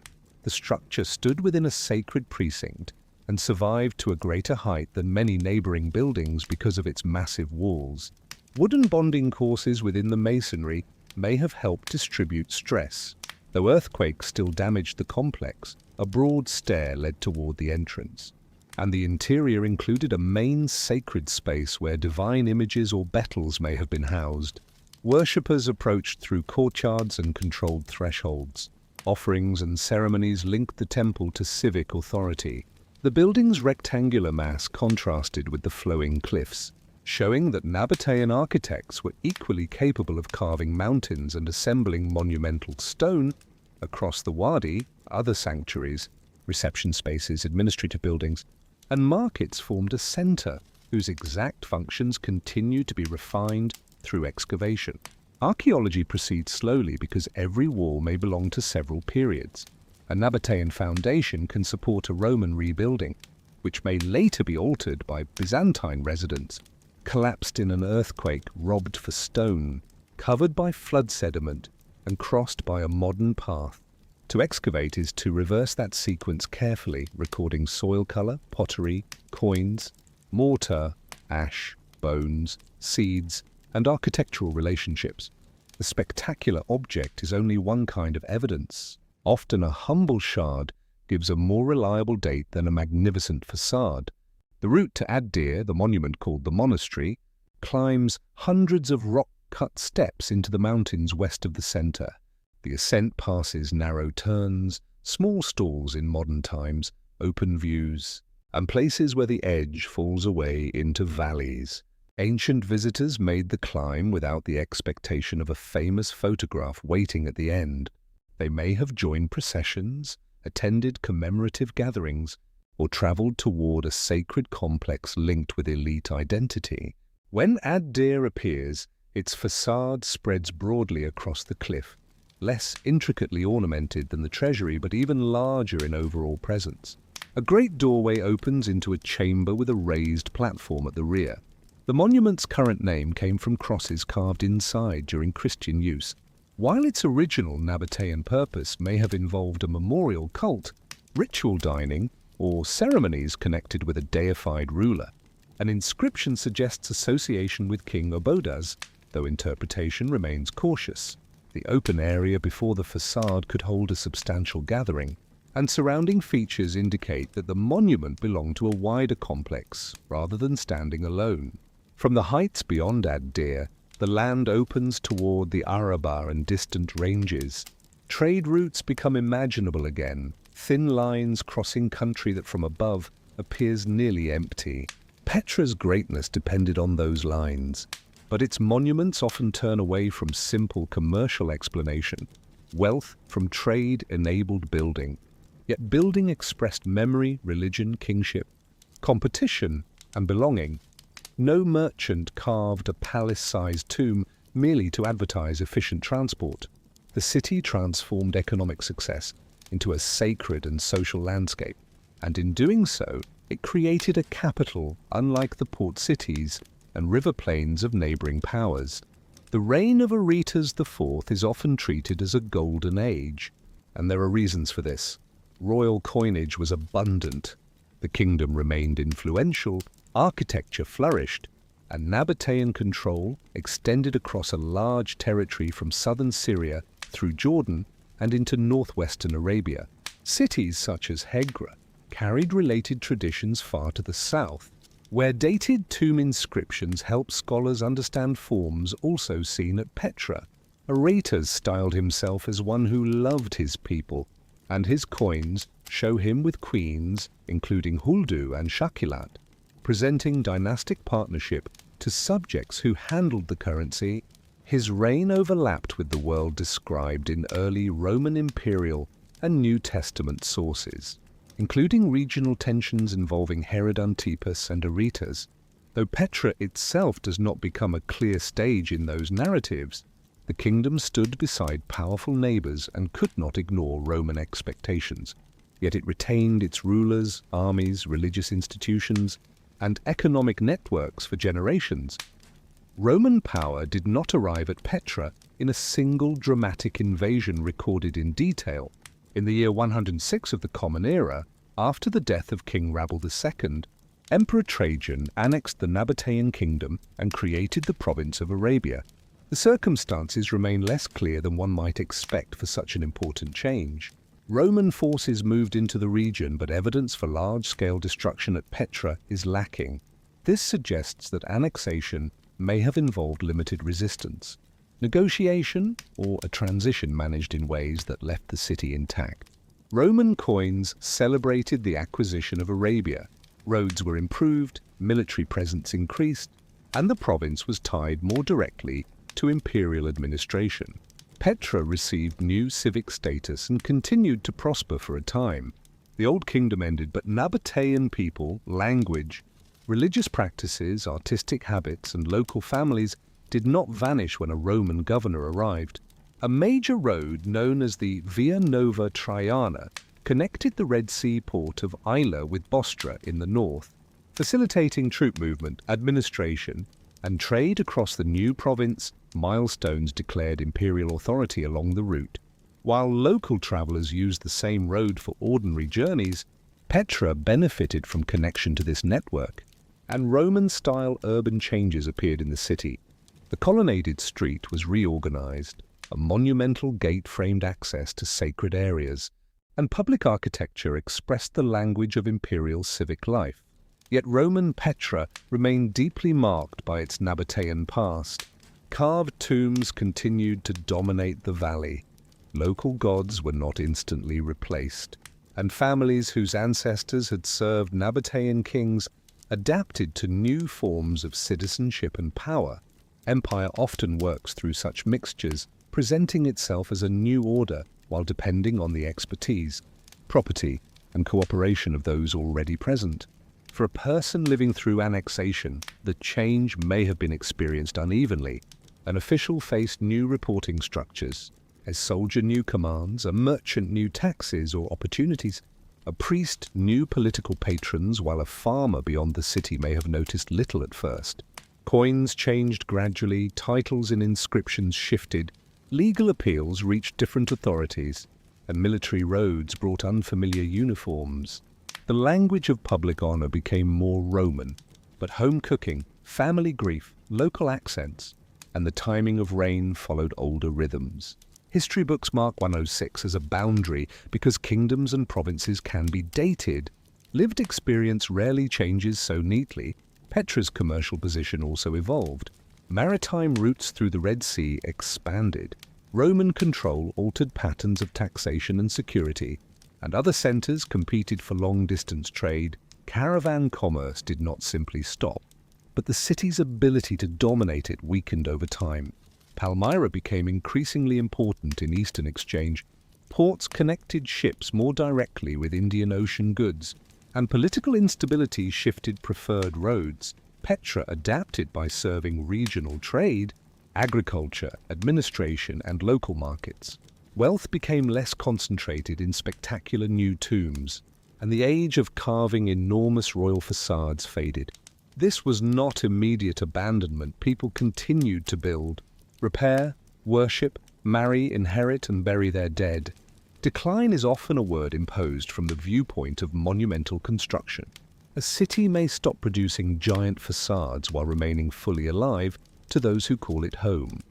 The structure stood within a sacred precinct and survived to a greater height than many neighboring buildings because of its massive walls. Wooden bonding courses within the masonry may have helped distribute stress. Though earthquakes still damaged the complex, a broad stair led toward the entrance, and the interior included a main sacred space where divine images or bettles may have been housed. Worshippers approached through courtyards and controlled thresholds. Offerings and ceremonies linked the temple to civic authority. The building's rectangular mass contrasted with the flowing cliffs, showing that Nabataean architects were equally capable of carving mountains and assembling monumental stone. Across the wadi, other sanctuaries, reception spaces, administrative buildings, and markets formed a center whose exact functions continue to be refined through excavation. Archaeology proceeds slowly because every wall may belong to several periods. A Nabataean foundation can support a Roman rebuilding, which may later be altered by Byzantine residents, collapsed in an earthquake, robbed for stone, covered by flood sediment, and crossed by a modern path. To excavate is to reverse that sequence carefully, recording soil color, pottery, coins, mortar, ash, bones, seeds, and architectural relationships. The spectacular object is only one kind of evidence. Often a humble shard gives a more reliable date than a magnificent facade. The route to Ad-Dir, the monument called the monastery, climbs hundreds of rock-cut steps into the mountains west of the center. The ascent passes narrow turns, small stalls in modern times, open views, and places where the edge falls away into valleys. Ancient visitors made the climb without the expectation of a famous photograph waiting at the end. They may have joined processions, attended commemorative gatherings, or traveled toward a sacred complex linked with elite identity. When Ad-Dir appears, its facade spreads broadly across the cliff, less intricately ornamented than the treasury, but even larger in overall presence. A great doorway opens into a chamber with a raised platform at the rear. The monument's current name came from crosses carved inside during Christian use. While its original Nabataean purpose may have involved a memorial cult, ritual dining, or ceremonies connected with a deified ruler, an inscription suggests association with King Obodas, though interpretation remains cautious. The open area before the facade could hold a substantial gathering, and surrounding features indicate that the monument belonged to a wider complex rather than standing alone. From the heights beyond Ad-Dir, the land opens toward the Arabah and distant ranges. Trade routes become imaginable again, thin lines crossing country that from above appears nearly empty. Petra's greatness depended on those lines, but its monuments often turn away from simple commercial explanation. Wealth from trade enabled building. Yet building expressed memory, religion, kingship, competition, and belonging. No merchant carved a palace-sized tomb merely to advertise efficient transport. The city transformed economic success into a sacred and social landscape, and in doing so, it created a capital unlike the port cities and river plains of neighboring powers. The reign of Aretas IV is often treated as a golden age, and there are reasons for this. Royal coinage was abundant, the kingdom remained influential, architecture flourished, and Nabataean control extended across a large territory from southern Syria through Jordan and into northwestern Arabia. Cities such as Hegra carried related traditions far to the south, where dated tomb inscriptions help scholars understand forms also seen at Petra. Aretas styled himself as one who loved his people, and his coins show him with queens, including Huldu and Shakilat, presenting dynastic partnership to subjects who handled the currency. His reign overlapped with the world described in early Roman imperial and New Testament sources, including regional tensions involving Herod Antipas and Aretas. Though Petra itself does not become a clear stage in those narratives, the kingdom stood beside powerful neighbors and could not ignore Roman expectations. Yet it retained its rulers, armies, religious institutions, and economic networks for generations. Roman power did not arrive at Petra in a single dramatic invasion recorded in detail. In the year 106 of the Common Era, after the death of King Rabble II, Emperor Trajan annexed the Nabataean Kingdom and created the province of Arabia. The circumstances remain less clear than one might expect for such an important change. Roman forces moved into the region, but evidence for large-scale destruction at Petra is lacking. This suggests that annexation may have involved limited resistance, negotiation, or a transition managed in ways that left the city intact. Roman coins celebrated the acquisition of Arabia. Roads were improved, military presence increased, and the province was tied more directly to imperial administration. Petra received new civic status and continued to prosper for a time. The Old Kingdom ended, but Nabataean people, language, religious practices, artistic habits, and local families did not vanish when a Roman governor arrived. A major road known as the Via Nova Traiana connected the Red Sea port of Aila with Bostra in the north, facilitating troop movement, administration, and trade across the new province. Milestones declared imperial authority along the route. While local travelers used the same road for ordinary journeys, Petra benefited from connection to this network, and Roman-style urban changes appeared in the city. The colonnaded street was reorganized, a monumental gate framed access to sacred areas, and public architecture expressed the language of imperial civic life. Yet Roman Petra remained deeply marked by its Nabataean past. Carved tombs continued to dominate the valley. Local gods were not instantly replaced, and families whose ancestors had served Nabataean kings adapted to new forms of citizenship and power. Empire often works through such mixtures, presenting itself as a new order while depending on the expertise, property, and cooperation of those already present. For a person living through annexation, the change may have been experienced unevenly. An official faced new reporting structures, a soldier new commands, a merchant new taxes or opportunities, a priest new political patrons, while a farmer beyond the city may have noticed little at first. Coins changed gradually, titles and inscriptions shifted, legal appeals reached different authorities, and military roads brought unfamiliar uniforms. The language of public honor became more Roman, but home cooking, family grief, local accents, and the timing of rain followed older rhythms. History books mark 106 as a boundary because kingdoms and provinces can be dated. Lived experience rarely changes so neatly. Petra's commercial position also evolved. Maritime routes through the Red Sea expanded. Roman control altered patterns of taxation and security, and other centers competed for long-distance trade. Caravan commerce did not simply stop, but the city's ability to dominate it weakened over time. Palmyra became increasingly important in Eastern exchange. Ports connected ships more directly with Indian Ocean goods, and political instability shifted preferred roads. Petra adapted by serving regional trade, agriculture, administration, and local markets. Wealth became less concentrated in spectacular new tombs, and the age of carving enormous royal facades faded. This was not immediate abandonment. People continued to build, repair, worship, marry, inherit, and bury their dead. Decline is often a word imposed from the viewpoint of monumental construction. A city may stop producing giant facades while remaining fully alive to those who call it home.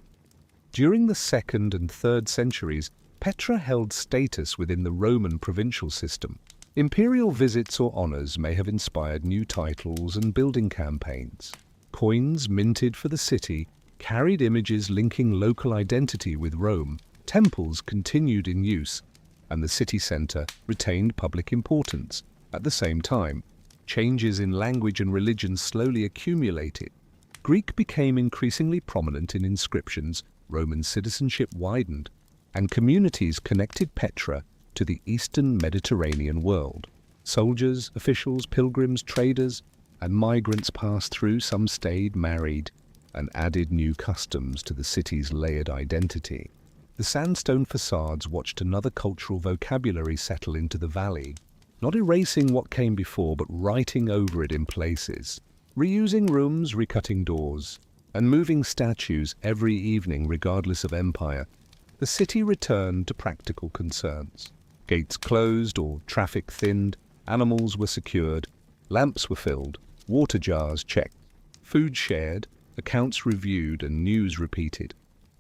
During the 2nd and 3rd centuries, Petra held status within the Roman provincial system. Imperial visits or honors may have inspired new titles and building campaigns. Coins minted for the city carried images linking local identity with Rome. Temples continued in use, and the city centre retained public importance. At the same time, changes in language and religion slowly accumulated. Greek became increasingly prominent in inscriptions, Roman citizenship widened, and communities connected Petra to the eastern Mediterranean world. Soldiers, officials, pilgrims, traders, and migrants passed through. Some stayed, married, and added new customs to the city's layered identity. The sandstone facades watched another cultural vocabulary settle into the valley, not erasing what came before, but writing over it in places, reusing rooms, recutting doors, and moving statues every evening regardless of empire. The city returned to practical concerns. Gates closed or traffic thinned, animals were secured, lamps were filled, water jars checked, food shared, accounts reviewed, and news repeated.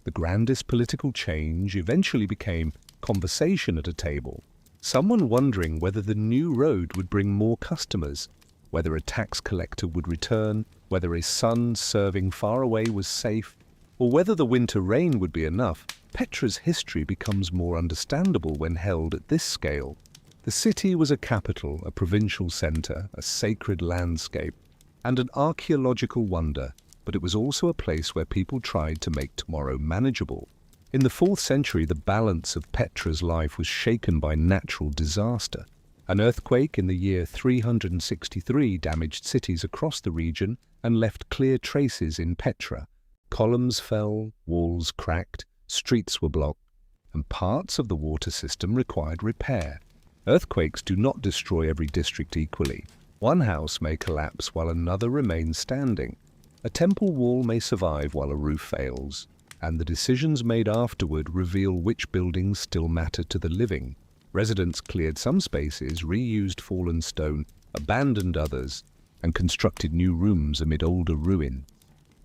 The grandest political change eventually became conversation at a table, someone wondering whether the new road would bring more customers, whether a tax collector would return, whether a son serving far away was safe, or whether the winter rain would be enough. Petra's history becomes more understandable when held at this scale. The city was a capital, a provincial centre, a sacred landscape, and an archaeological wonder, but it was also a place where people tried to make tomorrow manageable. In the 4th century, the balance of Petra's life was shaken by natural disaster. An earthquake in the year 363 damaged cities across the region and left clear traces in Petra. Columns fell, walls cracked, streets were blocked, and parts of the water system required repair. Earthquakes do not destroy every district equally. One house may collapse while another remains standing. A temple wall may survive while a roof fails, and the decisions made afterward reveal which buildings still matter to the living. Residents cleared some spaces, reused fallen stone, abandoned others, and constructed new rooms amid older ruin.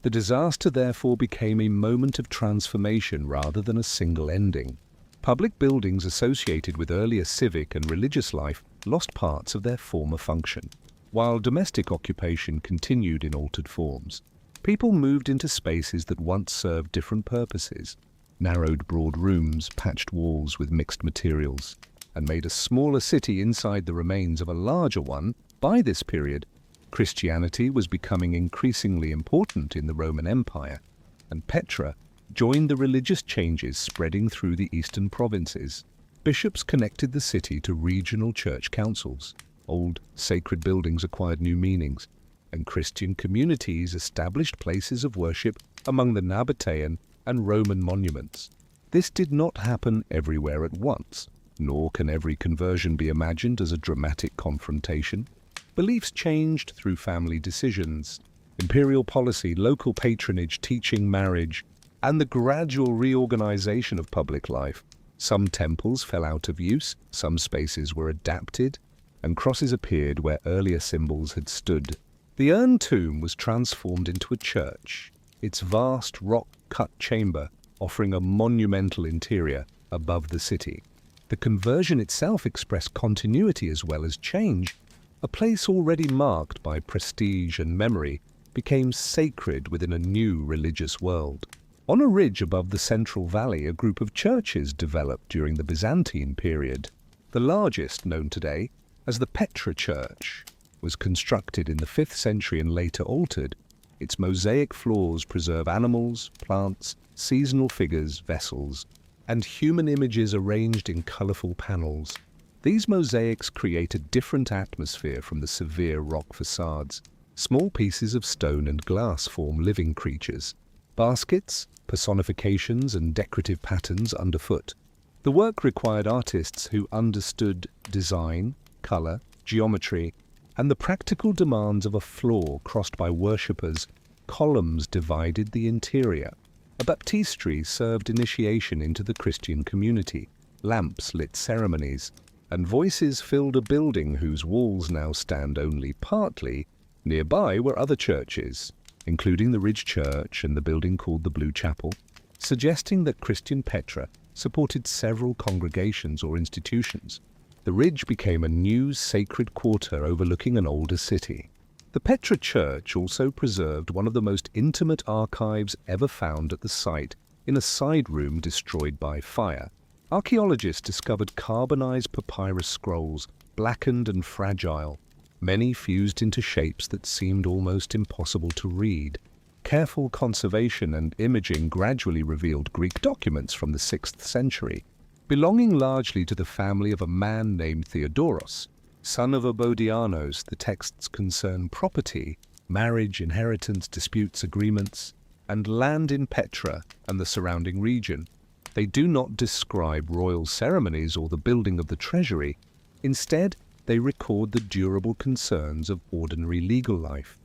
The disaster therefore became a moment of transformation rather than a single ending. Public buildings associated with earlier civic and religious life lost parts of their former function, while domestic occupation continued in altered forms. People moved into spaces that once served different purposes, narrowed broad rooms, patched walls with mixed materials, and made a smaller city inside the remains of a larger one. By this period, Christianity was becoming increasingly important in the Roman Empire, and Petra joined the religious changes spreading through the eastern provinces. Bishops connected the city to regional church councils. Old sacred buildings acquired new meanings, and Christian communities established places of worship among the Nabataean and Roman monuments. This did not happen everywhere at once, nor can every conversion be imagined as a dramatic confrontation. Beliefs changed through family decisions, imperial policy, local patronage, teaching, marriage, and the gradual reorganization of public life. Some temples fell out of use, some spaces were adapted, and crosses appeared where earlier symbols had stood. The urn tomb was transformed into a church, its vast rock-cut chamber offering a monumental interior above the city. The conversion itself expressed continuity as well as change. A place already marked by prestige and memory became sacred within a new religious world. On a ridge above the central valley, a group of churches developed during the Byzantine period. The largest, known today as the Petra Church, was constructed in the 5th century and later altered. Its mosaic floors preserve animals, plants, seasonal figures, vessels, and human images arranged in colorful panels. These mosaics create a different atmosphere from the severe rock facades. Small pieces of stone and glass form living creatures. Baskets, personifications and decorative patterns underfoot. The work required artists who understood design, color, geometry, and the practical demands of a floor crossed by worshippers. Columns divided the interior. A baptistry served initiation into the Christian community. Lamps lit ceremonies, and voices filled a building whose walls now stand only partly. Nearby were other churches, including the Ridge Church and the building called the Blue Chapel, suggesting that Christian Petra supported several congregations or institutions. The Ridge became a new sacred quarter overlooking an older city. The Petra Church also preserved one of the most intimate archives ever found at the site in a side room destroyed by fire. Archaeologists discovered carbonized papyrus scrolls, blackened and fragile, many fused into shapes that seemed almost impossible to read. Careful conservation and imaging gradually revealed Greek documents from the 6th century, belonging largely to the family of a man named Theodoros, son of Abodianos. The texts concern property, marriage, inheritance, disputes, agreements, and land in Petra and the surrounding region. They do not describe royal ceremonies or the building of the treasury. Instead, they record the durable concerns of ordinary legal life.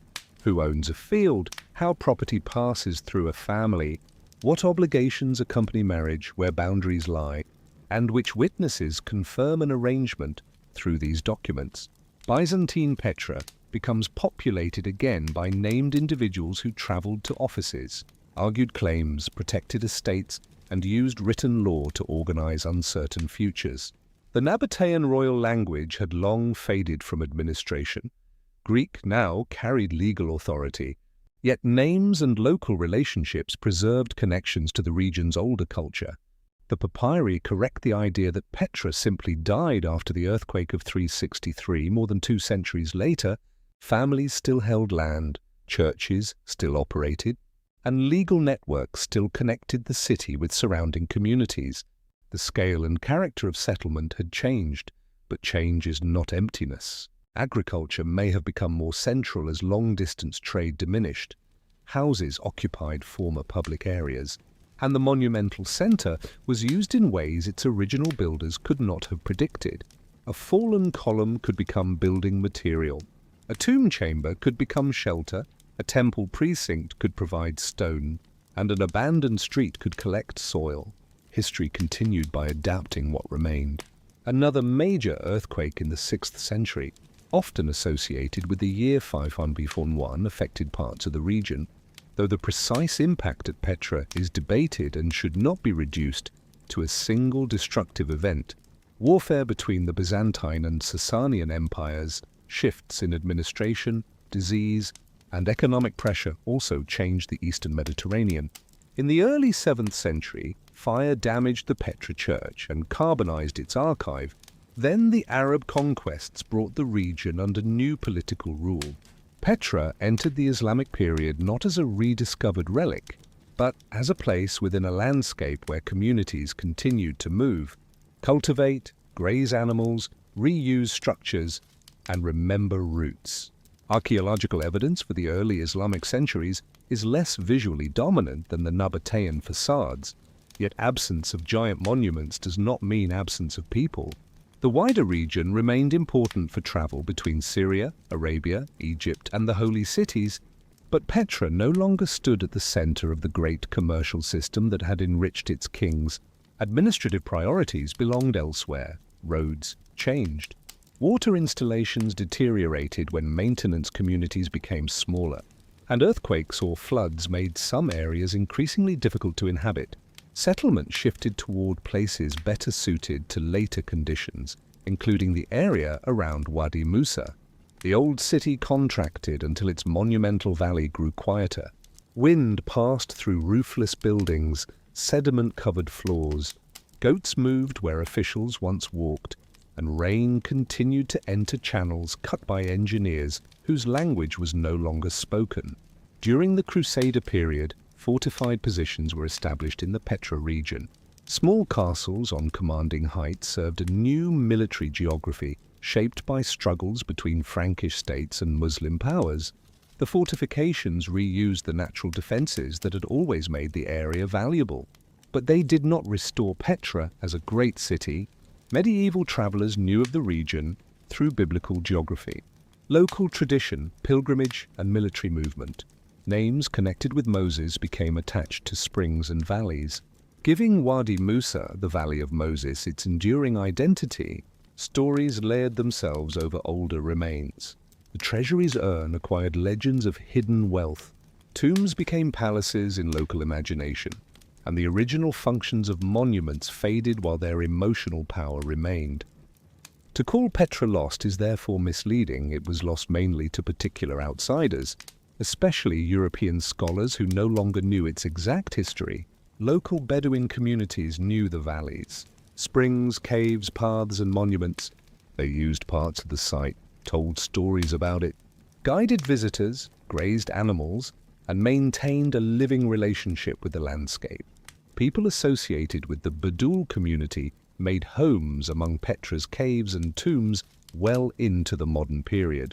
Who owns a field, how property passes through a family, what obligations accompany marriage, where boundaries lie, and which witnesses confirm an arrangement through these documents. Byzantine Petra becomes populated again by named individuals who traveled to offices, argued claims, protected estates, and used written law to organize uncertain futures. The Nabataean royal language had long faded from administration. Greek now carried legal authority, yet names and local relationships preserved connections to the region's older culture. The papyri correct the idea that Petra simply died after the earthquake of 363. More than 2 centuries later, families still held land, churches still operated, and legal networks still connected the city with surrounding communities. The scale and character of settlement had changed, but change is not emptiness. Agriculture may have become more central as long-distance trade diminished. Houses occupied former public areas, and the monumental center was used in ways its original builders could not have predicted. A fallen column could become building material. A tomb chamber could become shelter, a temple precinct could provide stone, and an abandoned street could collect soil. History continued by adapting what remained. Another major earthquake in the 6th century, often associated with the year 500 before 1, affected parts of the region, though the precise impact at Petra is debated and should not be reduced to a single destructive event. Warfare between the Byzantine and Sasanian empires, shifts in administration, disease, and economic pressure also changed the Eastern Mediterranean. In the early 7th century, fire damaged the Petra church and carbonized its archive. Then the Arab conquests brought the region under new political rule. Petra entered the Islamic period not as a rediscovered relic, but as a place within a landscape where communities continued to move, cultivate, graze animals, reuse structures, and remember roots. Archaeological evidence for the early Islamic centuries is less visually dominant than the Nabataean facades, yet absence of giant monuments does not mean absence of people. The wider region remained important for travel between Syria, Arabia, Egypt, and the holy cities, but Petra no longer stood at the center of the great commercial system that had enriched its kings. Administrative priorities belonged elsewhere. Roads changed. Water installations deteriorated when maintenance communities became smaller, and earthquakes or floods made some areas increasingly difficult to inhabit. Settlement shifted toward places better suited to later conditions, including the area around Wadi Musa. The old city contracted until its monumental valley grew quieter. Wind passed through roofless buildings, sediment-covered floors. Goats moved where officials once walked, and rain continued to enter channels cut by engineers whose language was no longer spoken. During the Crusader period, fortified positions were established in the Petra region. Small castles on commanding heights served a new military geography shaped by struggles between Frankish states and Muslim powers. The fortifications reused the natural defenses that had always made the area valuable. But they did not restore Petra as a great city. Medieval travelers knew of the region through biblical geography, local tradition, pilgrimage, and military movement. Names connected with Moses became attached to springs and valleys, giving Wadi Musa, the Valley of Moses, its enduring identity. Stories layered themselves over older remains. The treasury's urn acquired legends of hidden wealth. Tombs became palaces in local imagination, and the original functions of monuments faded while their emotional power remained. To call Petra lost is therefore misleading. It was lost mainly to particular outsiders, especially European scholars who no longer knew its exact history. Local Bedouin communities knew the valleys, springs, caves, paths, and monuments. They used parts of the site, told stories about it, guided visitors, grazed animals, and maintained a living relationship with the landscape. People associated with the Bedouin community made homes among Petra's caves and tombs well into the modern period.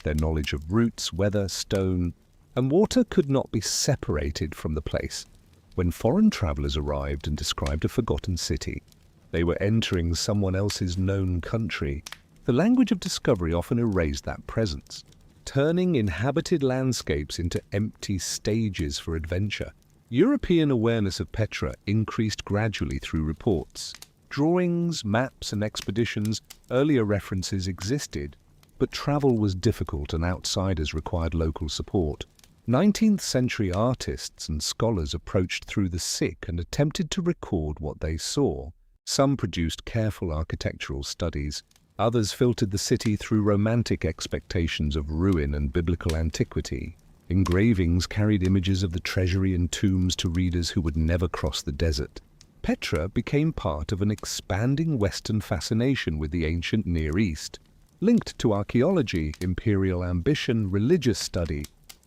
Their knowledge of roots, weather, stone, and water could not be separated from the place. When foreign travelers arrived and described a forgotten city, they were entering someone else's known country. The language of discovery often erased that presence, turning inhabited landscapes into empty stages for adventure. European awareness of Petra increased gradually through reports, drawings, maps, and expeditions. Earlier references existed, but travel was difficult and outsiders required local support. 19th century artists and scholars approached through the sick and attempted to record what they saw. Some produced careful architectural studies. Others filtered the city through romantic expectations of ruin and biblical antiquity. Engravings carried images of the treasury and tombs to readers who would never cross the desert. Petra became part of an expanding Western fascination with the ancient Near East, linked to archaeology, imperial ambition, religious study,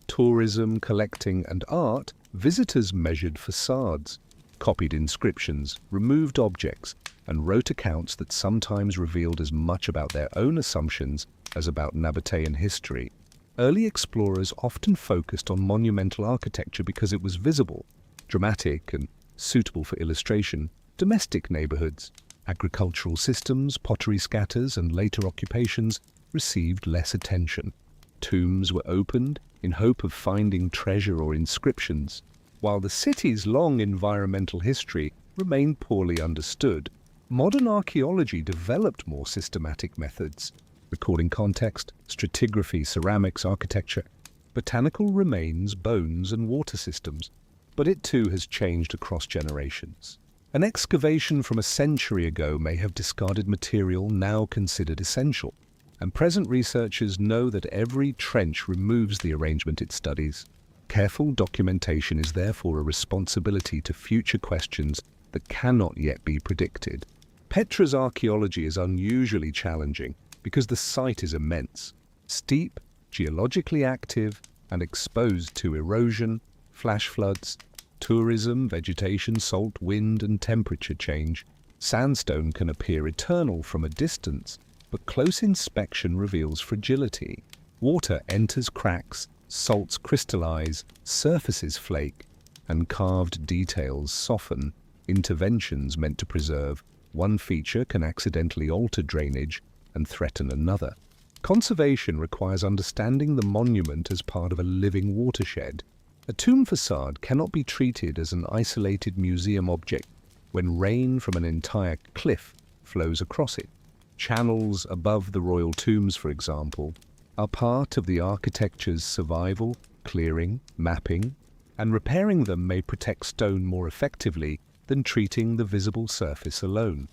tourism, collecting, and art. Visitors measured facades, copied inscriptions, removed objects, and wrote accounts that sometimes revealed as much about their own assumptions as about Nabataean history. Early explorers often focused on monumental architecture because it was visible, dramatic, and suitable for illustration. Domestic neighborhoods, agricultural systems, pottery scatters, and later occupations received less attention. Tombs were opened in hope of finding treasure or inscriptions, while the city's long environmental history remained poorly understood. Modern archaeology developed more systematic methods, recording context, stratigraphy, ceramics, architecture, botanical remains, bones, and water systems. But it too has changed across generations. An excavation from a century ago may have discarded material now considered essential, and present researchers know that every trench removes the arrangement it studies. Careful documentation is therefore a responsibility to future questions that cannot yet be predicted. Petra's archaeology is unusually challenging because the site is immense, steep, geologically active, and exposed to erosion, flash floods, tourism, vegetation, salt, wind, and temperature change. Sandstone can appear eternal from a distance, but close inspection reveals fragility. Water enters cracks, salts crystallize, surfaces flake, and carved details soften. Interventions meant to preserve one feature can accidentally alter drainage and threaten another. Conservation requires understanding the monument as part of a living watershed. A tomb facade cannot be treated as an isolated museum object when rain from an entire cliff flows across it. Channels above the royal tombs, for example, are part of the architecture's survival, clearing, mapping, and repairing them may protect stone more effectively than treating the visible surface alone.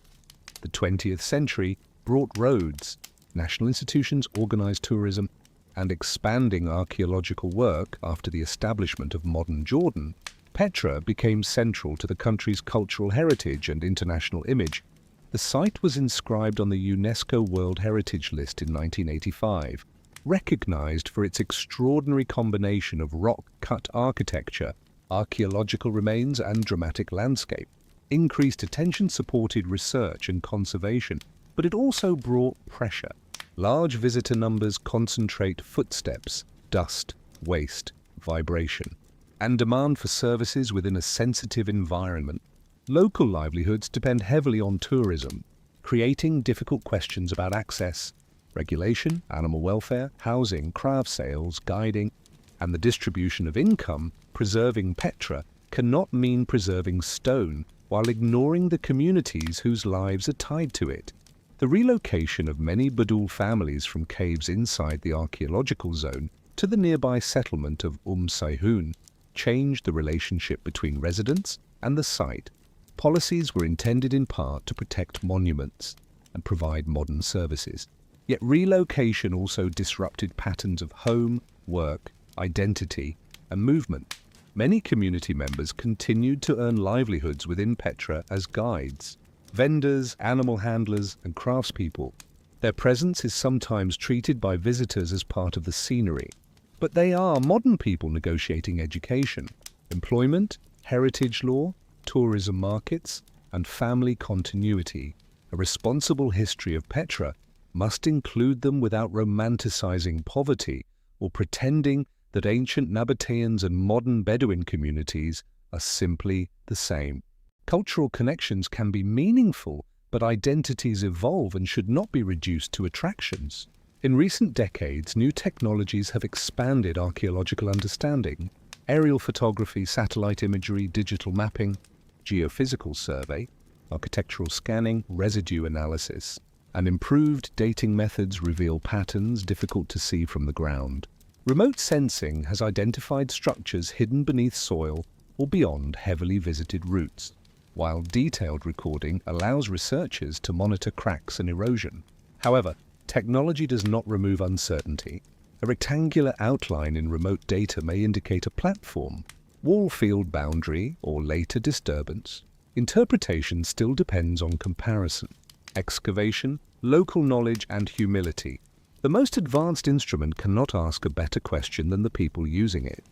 The 20th century brought roads, national institutions organized tourism, and expanding archaeological work. After the establishment of modern Jordan, Petra became central to the country's cultural heritage and international image. The site was inscribed on the UNESCO World Heritage List in 1985, recognized for its extraordinary combination of rock-cut architecture, archaeological remains, and dramatic landscape. Increased attention supported research and conservation, but it also brought pressure. Large visitor numbers concentrate footsteps, dust, waste, vibration, and demand for services within a sensitive environment. Local livelihoods depend heavily on tourism, creating difficult questions about access, regulation, animal welfare, housing, craft sales, guiding, and the distribution of income. Preserving Petra cannot mean preserving stone while ignoring the communities whose lives are tied to it. The relocation of many Badul families from caves inside the archaeological zone to the nearby settlement of Sayhun changed the relationship between residents and the site. Policies were intended in part to protect monuments and provide modern services. Yet relocation also disrupted patterns of home, work, identity, and movement. Many community members continued to earn livelihoods within Petra as guides, vendors, animal handlers, and craftspeople. Their presence is sometimes treated by visitors as part of the scenery, but they are modern people negotiating education, employment, heritage law, tourism markets, and family continuity. A responsible history of Petra must include them without romanticizing poverty or pretending that ancient Nabataeans and modern Bedouin communities are simply the same. Cultural connections can be meaningful, but identities evolve and should not be reduced to attractions. In recent decades, new technologies have expanded archaeological understanding. Aerial photography, satellite imagery, digital mapping, geophysical survey, architectural scanning, residue analysis, and improved dating methods reveal patterns difficult to see from the ground. Remote sensing has identified structures hidden beneath soil or beyond heavily visited routes, while detailed recording allows researchers to monitor cracks and erosion. However, technology does not remove uncertainty. A rectangular outline in remote data may indicate a platform, wall field boundary, or later disturbance. Interpretation still depends on comparison, excavation, local knowledge, and humility. The most advanced instrument cannot ask a better question than the people using it.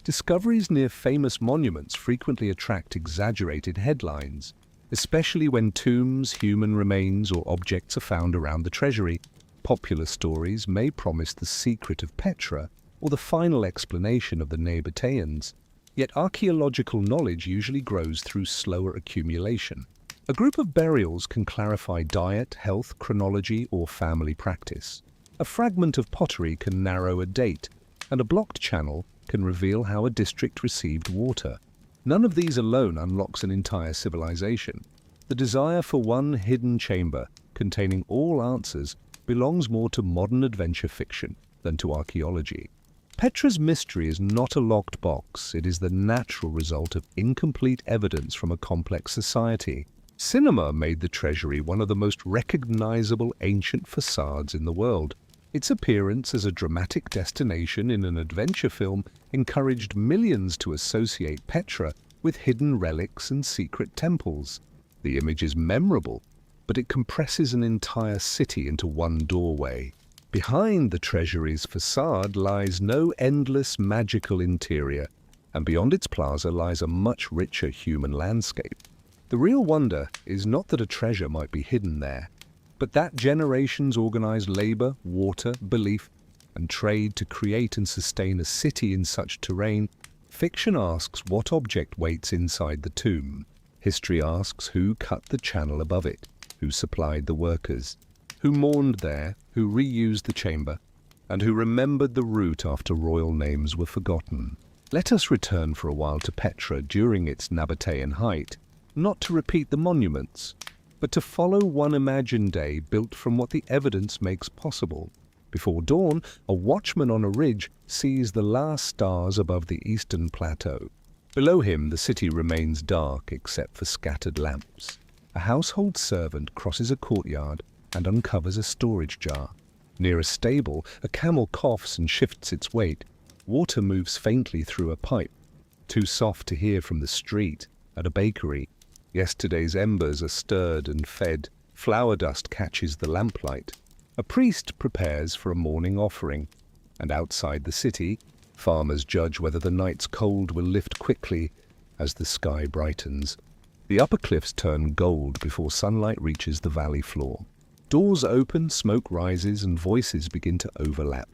Discoveries near famous monuments frequently attract exaggerated headlines, especially when tombs, human remains, or objects are found around the treasury. Popular stories may promise the secret of Petra or the final explanation of the Nabataeans, yet archaeological knowledge usually grows through slower accumulation. A group of burials can clarify diet, health, chronology, or family practice. A fragment of pottery can narrow a date, and a blocked channel can reveal how a district received water. None of these alone unlocks an entire civilization. The desire for one hidden chamber containing all answers belongs more to modern adventure fiction than to archaeology. Petra's mystery is not a locked box. It is the natural result of incomplete evidence from a complex society. Cinema made the treasury one of the most recognizable ancient facades in the world. Its appearance as a dramatic destination in an adventure film encouraged millions to associate Petra with hidden relics and secret temples. The image is memorable, but it compresses an entire city into one doorway. Behind the treasury's facade lies no endless magical interior, and beyond its plaza lies a much richer human landscape. The real wonder is not that a treasure might be hidden there, but that generations organized labor, water, belief, and trade to create and sustain a city in such terrain. Fiction asks what object waits inside the tomb. History asks who cut the channel above it, who supplied the workers, who mourned there, who reused the chamber, and who remembered the route after royal names were forgotten. Let us return for a while to Petra during its Nabataean height, not to repeat the monuments, but to follow one imagined day built from what the evidence makes possible. Before dawn, a watchman on a ridge sees the last stars above the eastern plateau. Below him, the city remains dark except for scattered lamps. A household servant crosses a courtyard and uncovers a storage jar. Near a stable, a camel coughs and shifts its weight. Water moves faintly through a pipe, too soft to hear from the street. At a bakery, yesterday's embers are stirred and fed. Flour dust catches the lamplight. A priest prepares for a morning offering. And outside the city, farmers judge whether the night's cold will lift quickly as the sky brightens. The upper cliffs turn gold before sunlight reaches the valley floor. Doors open, smoke rises, and voices begin to overlap.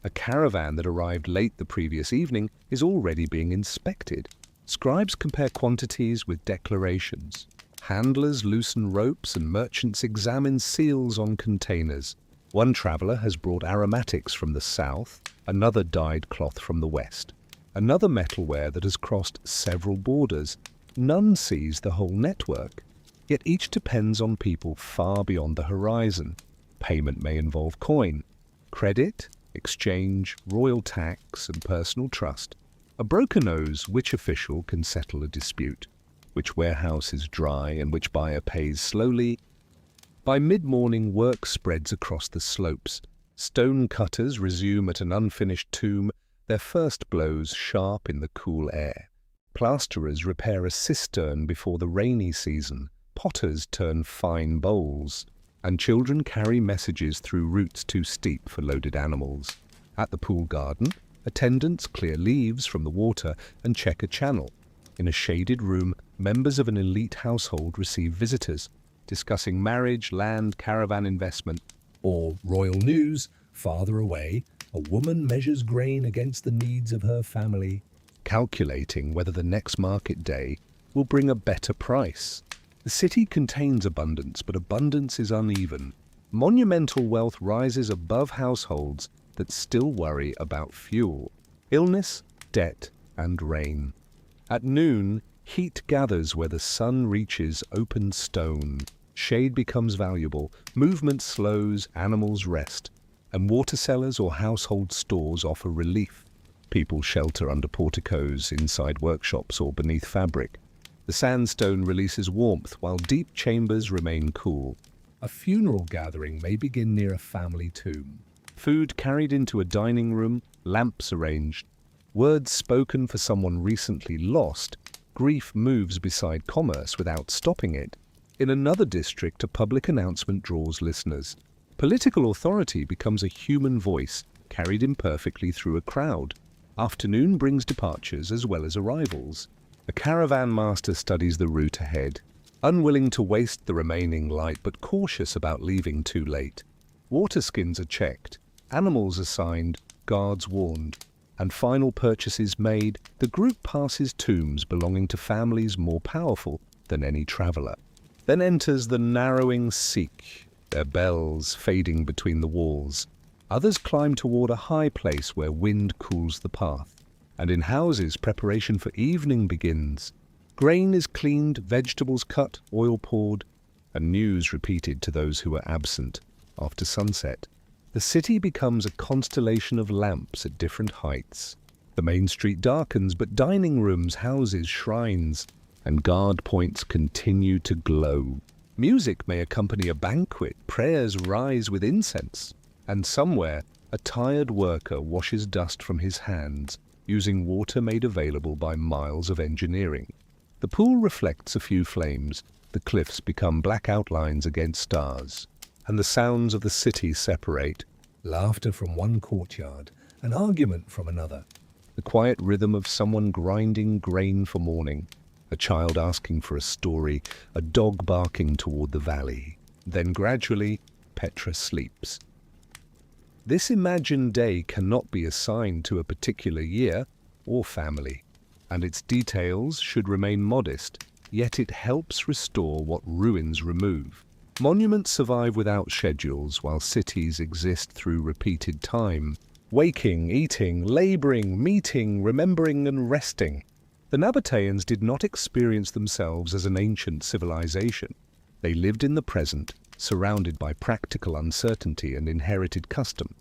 A caravan that arrived late the previous evening is already being inspected. Scribes compare quantities with declarations. Handlers loosen ropes and merchants examine seals on containers. One traveller has brought aromatics from the south, another dyed cloth from the west, another metalware that has crossed several borders. None sees the whole network, yet each depends on people far beyond the horizon. Payment may involve coin, credit, exchange, royal tax, and personal trust. A broker knows which official can settle a dispute, which warehouse is dry and which buyer pays slowly. By mid-morning, work spreads across the slopes. Stone cutters resume at an unfinished tomb, their first blows sharp in the cool air. Plasterers repair a cistern before the rainy season. Potters turn fine bowls, and children carry messages through routes too steep for loaded animals. At the pool garden, attendants clear leaves from the water and check a channel. In a shaded room, members of an elite household receive visitors, discussing marriage, land, caravan investment, or royal news. Farther away, a woman measures grain against the needs of her family, calculating whether the next market day will bring a better price. The city contains abundance, but abundance is uneven. Monumental wealth rises above households that still worry about fuel, illness, debt, and rain. At noon, heat gathers where the sun reaches open stone. Shade becomes valuable, movement slows, animals rest, and water cellars or household stores offer relief. People shelter under porticos, inside workshops, or beneath fabric. The sandstone releases warmth while deep chambers remain cool. A funeral gathering may begin near a family tomb. Food carried into a dining room, lamps arranged. Words spoken for someone recently lost. Grief moves beside commerce without stopping it. In another district, a public announcement draws listeners. Political authority becomes a human voice, carried imperfectly through a crowd. Afternoon brings departures as well as arrivals. A caravan master studies the route ahead, unwilling to waste the remaining light but cautious about leaving too late. Water skins are checked, animals assigned, guards warned, and final purchases made. The group passes tombs belonging to families more powerful than any traveller. Then enters the narrowing Sikh, their bells fading between the walls. Others climb toward a high place where wind cools the path. And in houses, preparation for evening begins. Grain is cleaned, vegetables cut, oil poured, and news repeated to those who are absent. After sunset, the city becomes a constellation of lamps at different heights. The main street darkens, but dining rooms, houses, shrines, and guard points continue to glow. Music may accompany a banquet, prayers rise with incense, and somewhere a tired worker washes dust from his hands, using water made available by miles of engineering. The pool reflects a few flames, the cliffs become black outlines against stars, and the sounds of the city separate. Laughter from one courtyard, an argument from another. The quiet rhythm of someone grinding grain for morning, a child asking for a story, a dog barking toward the valley. Then gradually, Petra sleeps. This imagined day cannot be assigned to a particular year or family, and its details should remain modest, yet it helps restore what ruins remove. Monuments survive without schedules, while cities exist through repeated time. Waking, eating, laboring, meeting, remembering, and resting. The Nabataeans did not experience themselves as an ancient civilization. They lived in the present, surrounded by practical uncertainty and inherited custom.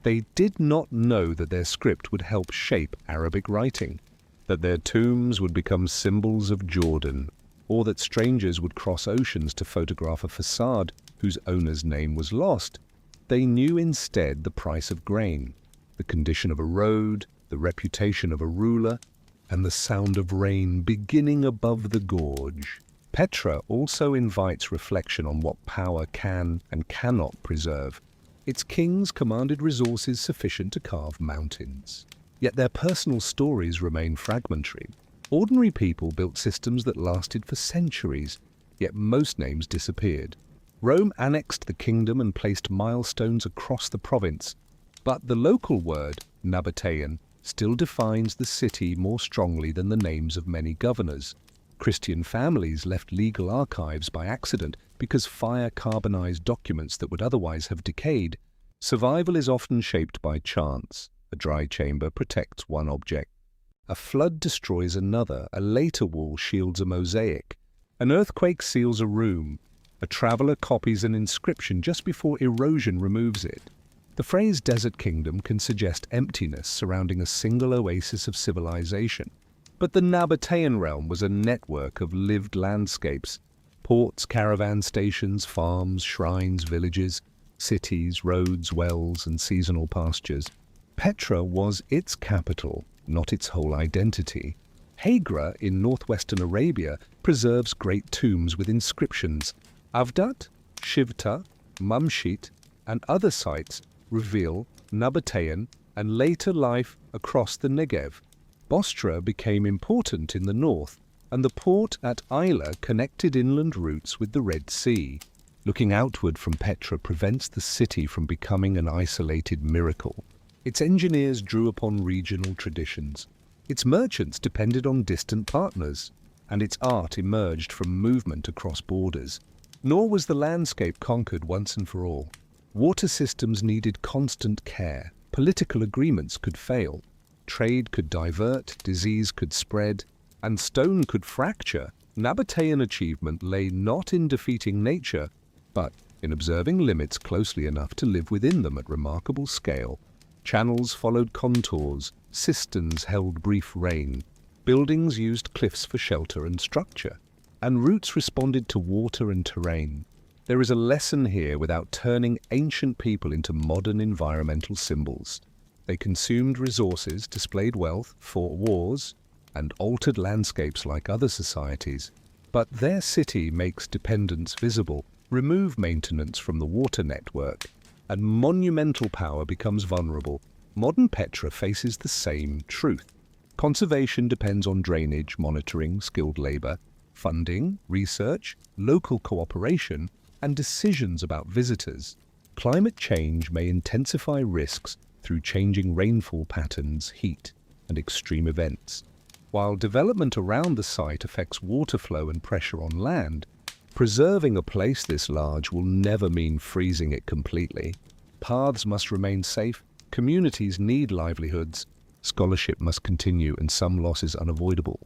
They did not know that their script would help shape Arabic writing, that their tombs would become symbols of Jordan, or that strangers would cross oceans to photograph a facade whose owner's name was lost. They knew instead the price of grain, the condition of a road, the reputation of a ruler, and the sound of rain beginning above the gorge. Petra also invites reflection on what power can and cannot preserve. Its kings commanded resources sufficient to carve mountains. Yet their personal stories remain fragmentary. Ordinary people built systems that lasted for centuries, yet most names disappeared. Rome annexed the kingdom and placed milestones across the province. But the local word, Nabataean, still defines the city more strongly than the names of many governors. Christian families left legal archives by accident because fire carbonized documents that would otherwise have decayed. Survival is often shaped by chance. A dry chamber protects one object. A flood destroys another. A later wall shields a mosaic. An earthquake seals a room. A traveler copies an inscription just before erosion removes it. The phrase desert kingdom can suggest emptiness surrounding a single oasis of civilization. But the Nabataean realm was a network of lived landscapes. Ports, caravan stations, farms, shrines, villages, cities, roads, wells, and seasonal pastures. Petra was its capital, not its whole identity. Hagra in northwestern Arabia preserves great tombs with inscriptions. Avdat, Shivta, Mamshit, and other sites reveal Nabataean and later life across the Negev. Bostra became important in the north, and the port at Aila connected inland routes with the Red Sea. Looking outward from Petra prevents the city from becoming an isolated miracle. Its engineers drew upon regional traditions. Its merchants depended on distant partners, and its art emerged from movement across borders. Nor was the landscape conquered once and for all. Water systems needed constant care. Political agreements could fail. Trade could divert, disease could spread, and stone could fracture. Nabataean achievement lay not in defeating nature, but in observing limits closely enough to live within them at remarkable scale. Channels followed contours, cisterns held brief rain, buildings used cliffs for shelter and structure, and routes responded to water and terrain. There is a lesson here without turning ancient people into modern environmental symbols. They consumed resources, displayed wealth, fought wars, and altered landscapes like other societies. But their city makes dependence visible. Remove maintenance from the water network, and monumental power becomes vulnerable. Modern Petra faces the same truth. Conservation depends on drainage, monitoring, skilled labor, funding, research, local cooperation, and decisions about visitors. Climate change may intensify risks through changing rainfall patterns, heat, and extreme events. While development around the site affects water flow and pressure on land, preserving a place this large will never mean freezing it completely. Paths must remain safe, communities need livelihoods, scholarship must continue, and some loss is unavoidable.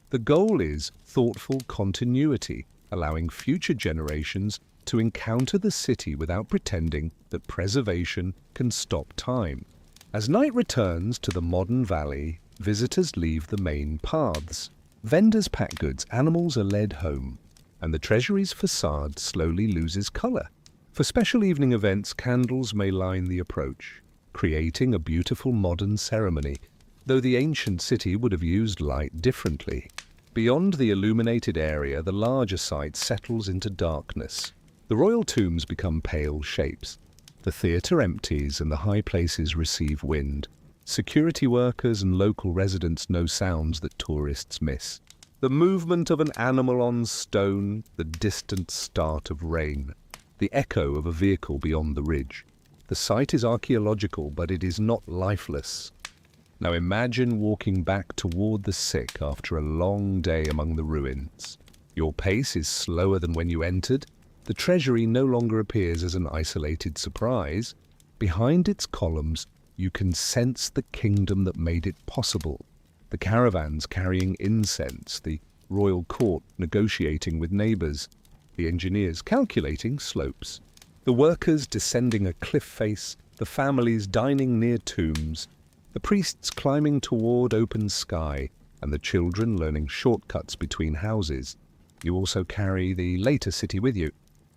The goal is thoughtful continuity, allowing future generations to encounter the city without pretending that preservation can stop time. As night returns to the modern valley, visitors leave the main paths. Vendors pack goods, animals are led home, and the treasury's facade slowly loses color. For special evening events, candles may line the approach, creating a beautiful modern ceremony, though the ancient city would have used light differently. Beyond the illuminated area, the larger site settles into darkness. The royal tombs become pale shapes. The theatre empties and the high places receive wind. Security workers and local residents know sounds that tourists miss. The movement of an animal on stone, the distant start of rain, the echo of a vehicle beyond the ridge. The site is archaeological, but it is not lifeless. Now imagine walking back toward the sick after a long day among the ruins. Your pace is slower than when you entered. The treasury no longer appears as an isolated surprise. Behind its columns, you can sense the kingdom that made it possible. The caravans carrying incense, the royal court negotiating with neighbors, the engineers calculating slopes, the workers descending a cliff face, the families dining near tombs, the priests climbing toward open sky, and the children learning shortcuts between houses. You also carry the later city with you.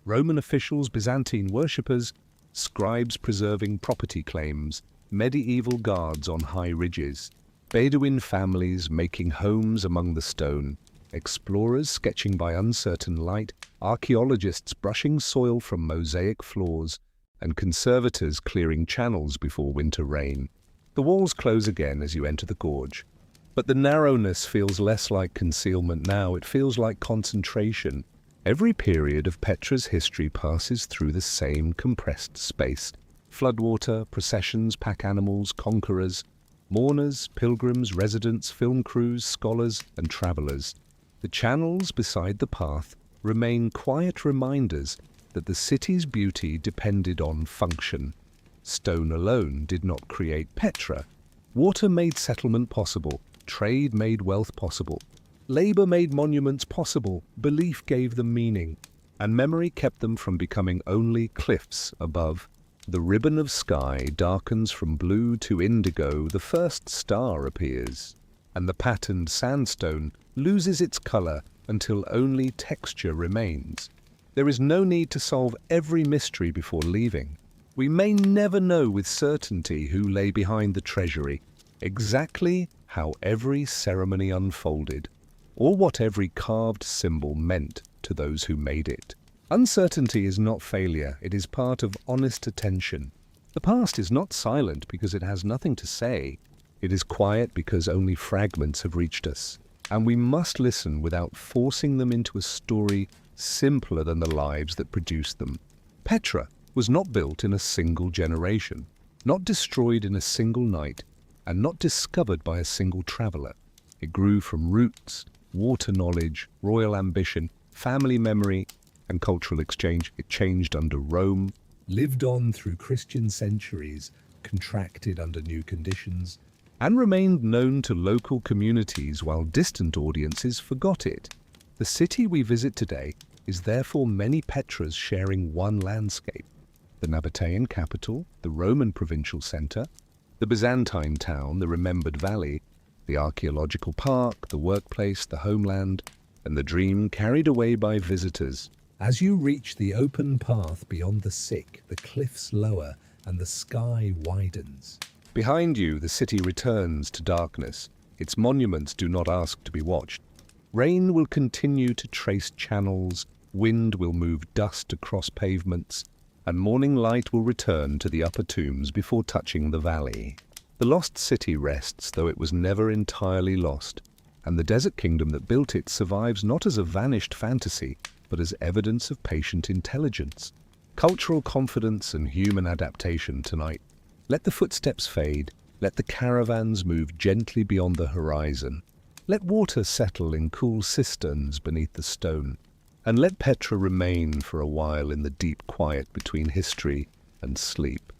Roman officials, Byzantine worshippers, scribes preserving property claims, medieval guards on high ridges, Bedouin families making homes among the stone, explorers sketching by uncertain light, archaeologists brushing soil from mosaic floors, and conservators clearing channels before winter rain. The walls close again as you enter the gorge. But the narrowness feels less like concealment now, it feels like concentration. Every period of Petra's history passes through the same compressed space. Floodwater, processions, pack animals, conquerors, mourners, pilgrims, residents, film crews, scholars, and travelers. The channels beside the path remain quiet reminders that the city's beauty depended on function. Stone alone did not create Petra. Water made settlement possible, trade made wealth possible, labor made monuments possible, belief gave them meaning, and memory kept them from becoming only cliffs above. The ribbon of sky darkens from blue to indigo, the first star appears, and the patterned sandstone loses its color until only texture remains. There is no need to solve every mystery before leaving. We may never know with certainty who lay behind the treasury, exactly how every ceremony unfolded, or what every carved symbol meant to those who made it. Uncertainty is not failure, it is part of honest attention. The past is not silent because it has nothing to say. It is quiet because only fragments have reached us, and we must listen without forcing them into a story simpler than the lives that produced them. Petra was not built in a single generation, not destroyed in a single night, and not discovered by a single traveler. It grew from roots, water knowledge, royal ambition, family memory, and cultural exchange. It changed under Rome, lived on through Christian centuries, contracted under new conditions, and remained known to local communities while distant audiences forgot it. The city we visit today is therefore many Petras sharing one landscape: the Nabataean capital, the Roman provincial centre, the Byzantine town, the remembered valley, the archaeological park, the workplace, the homeland, and the dream carried away by visitors. As you reach the open path beyond the sick, the cliffs lower and the sky widens. Behind you, the city returns to darkness. Its monuments do not ask to be watched. Rain will continue to trace channels, wind will move dust across pavements, and morning light will return to the upper tombs before touching the valley. The lost city rests, though it was never entirely lost, and the desert kingdom that built it survives not as a vanished fantasy, but as evidence of patient intelligence, cultural confidence, and human adaptation tonight. Let the footsteps fade, let the caravans move gently beyond the horizon, let water settle in cool cisterns beneath the stone, and let Petra remain for a while in the deep quiet between history and sleep.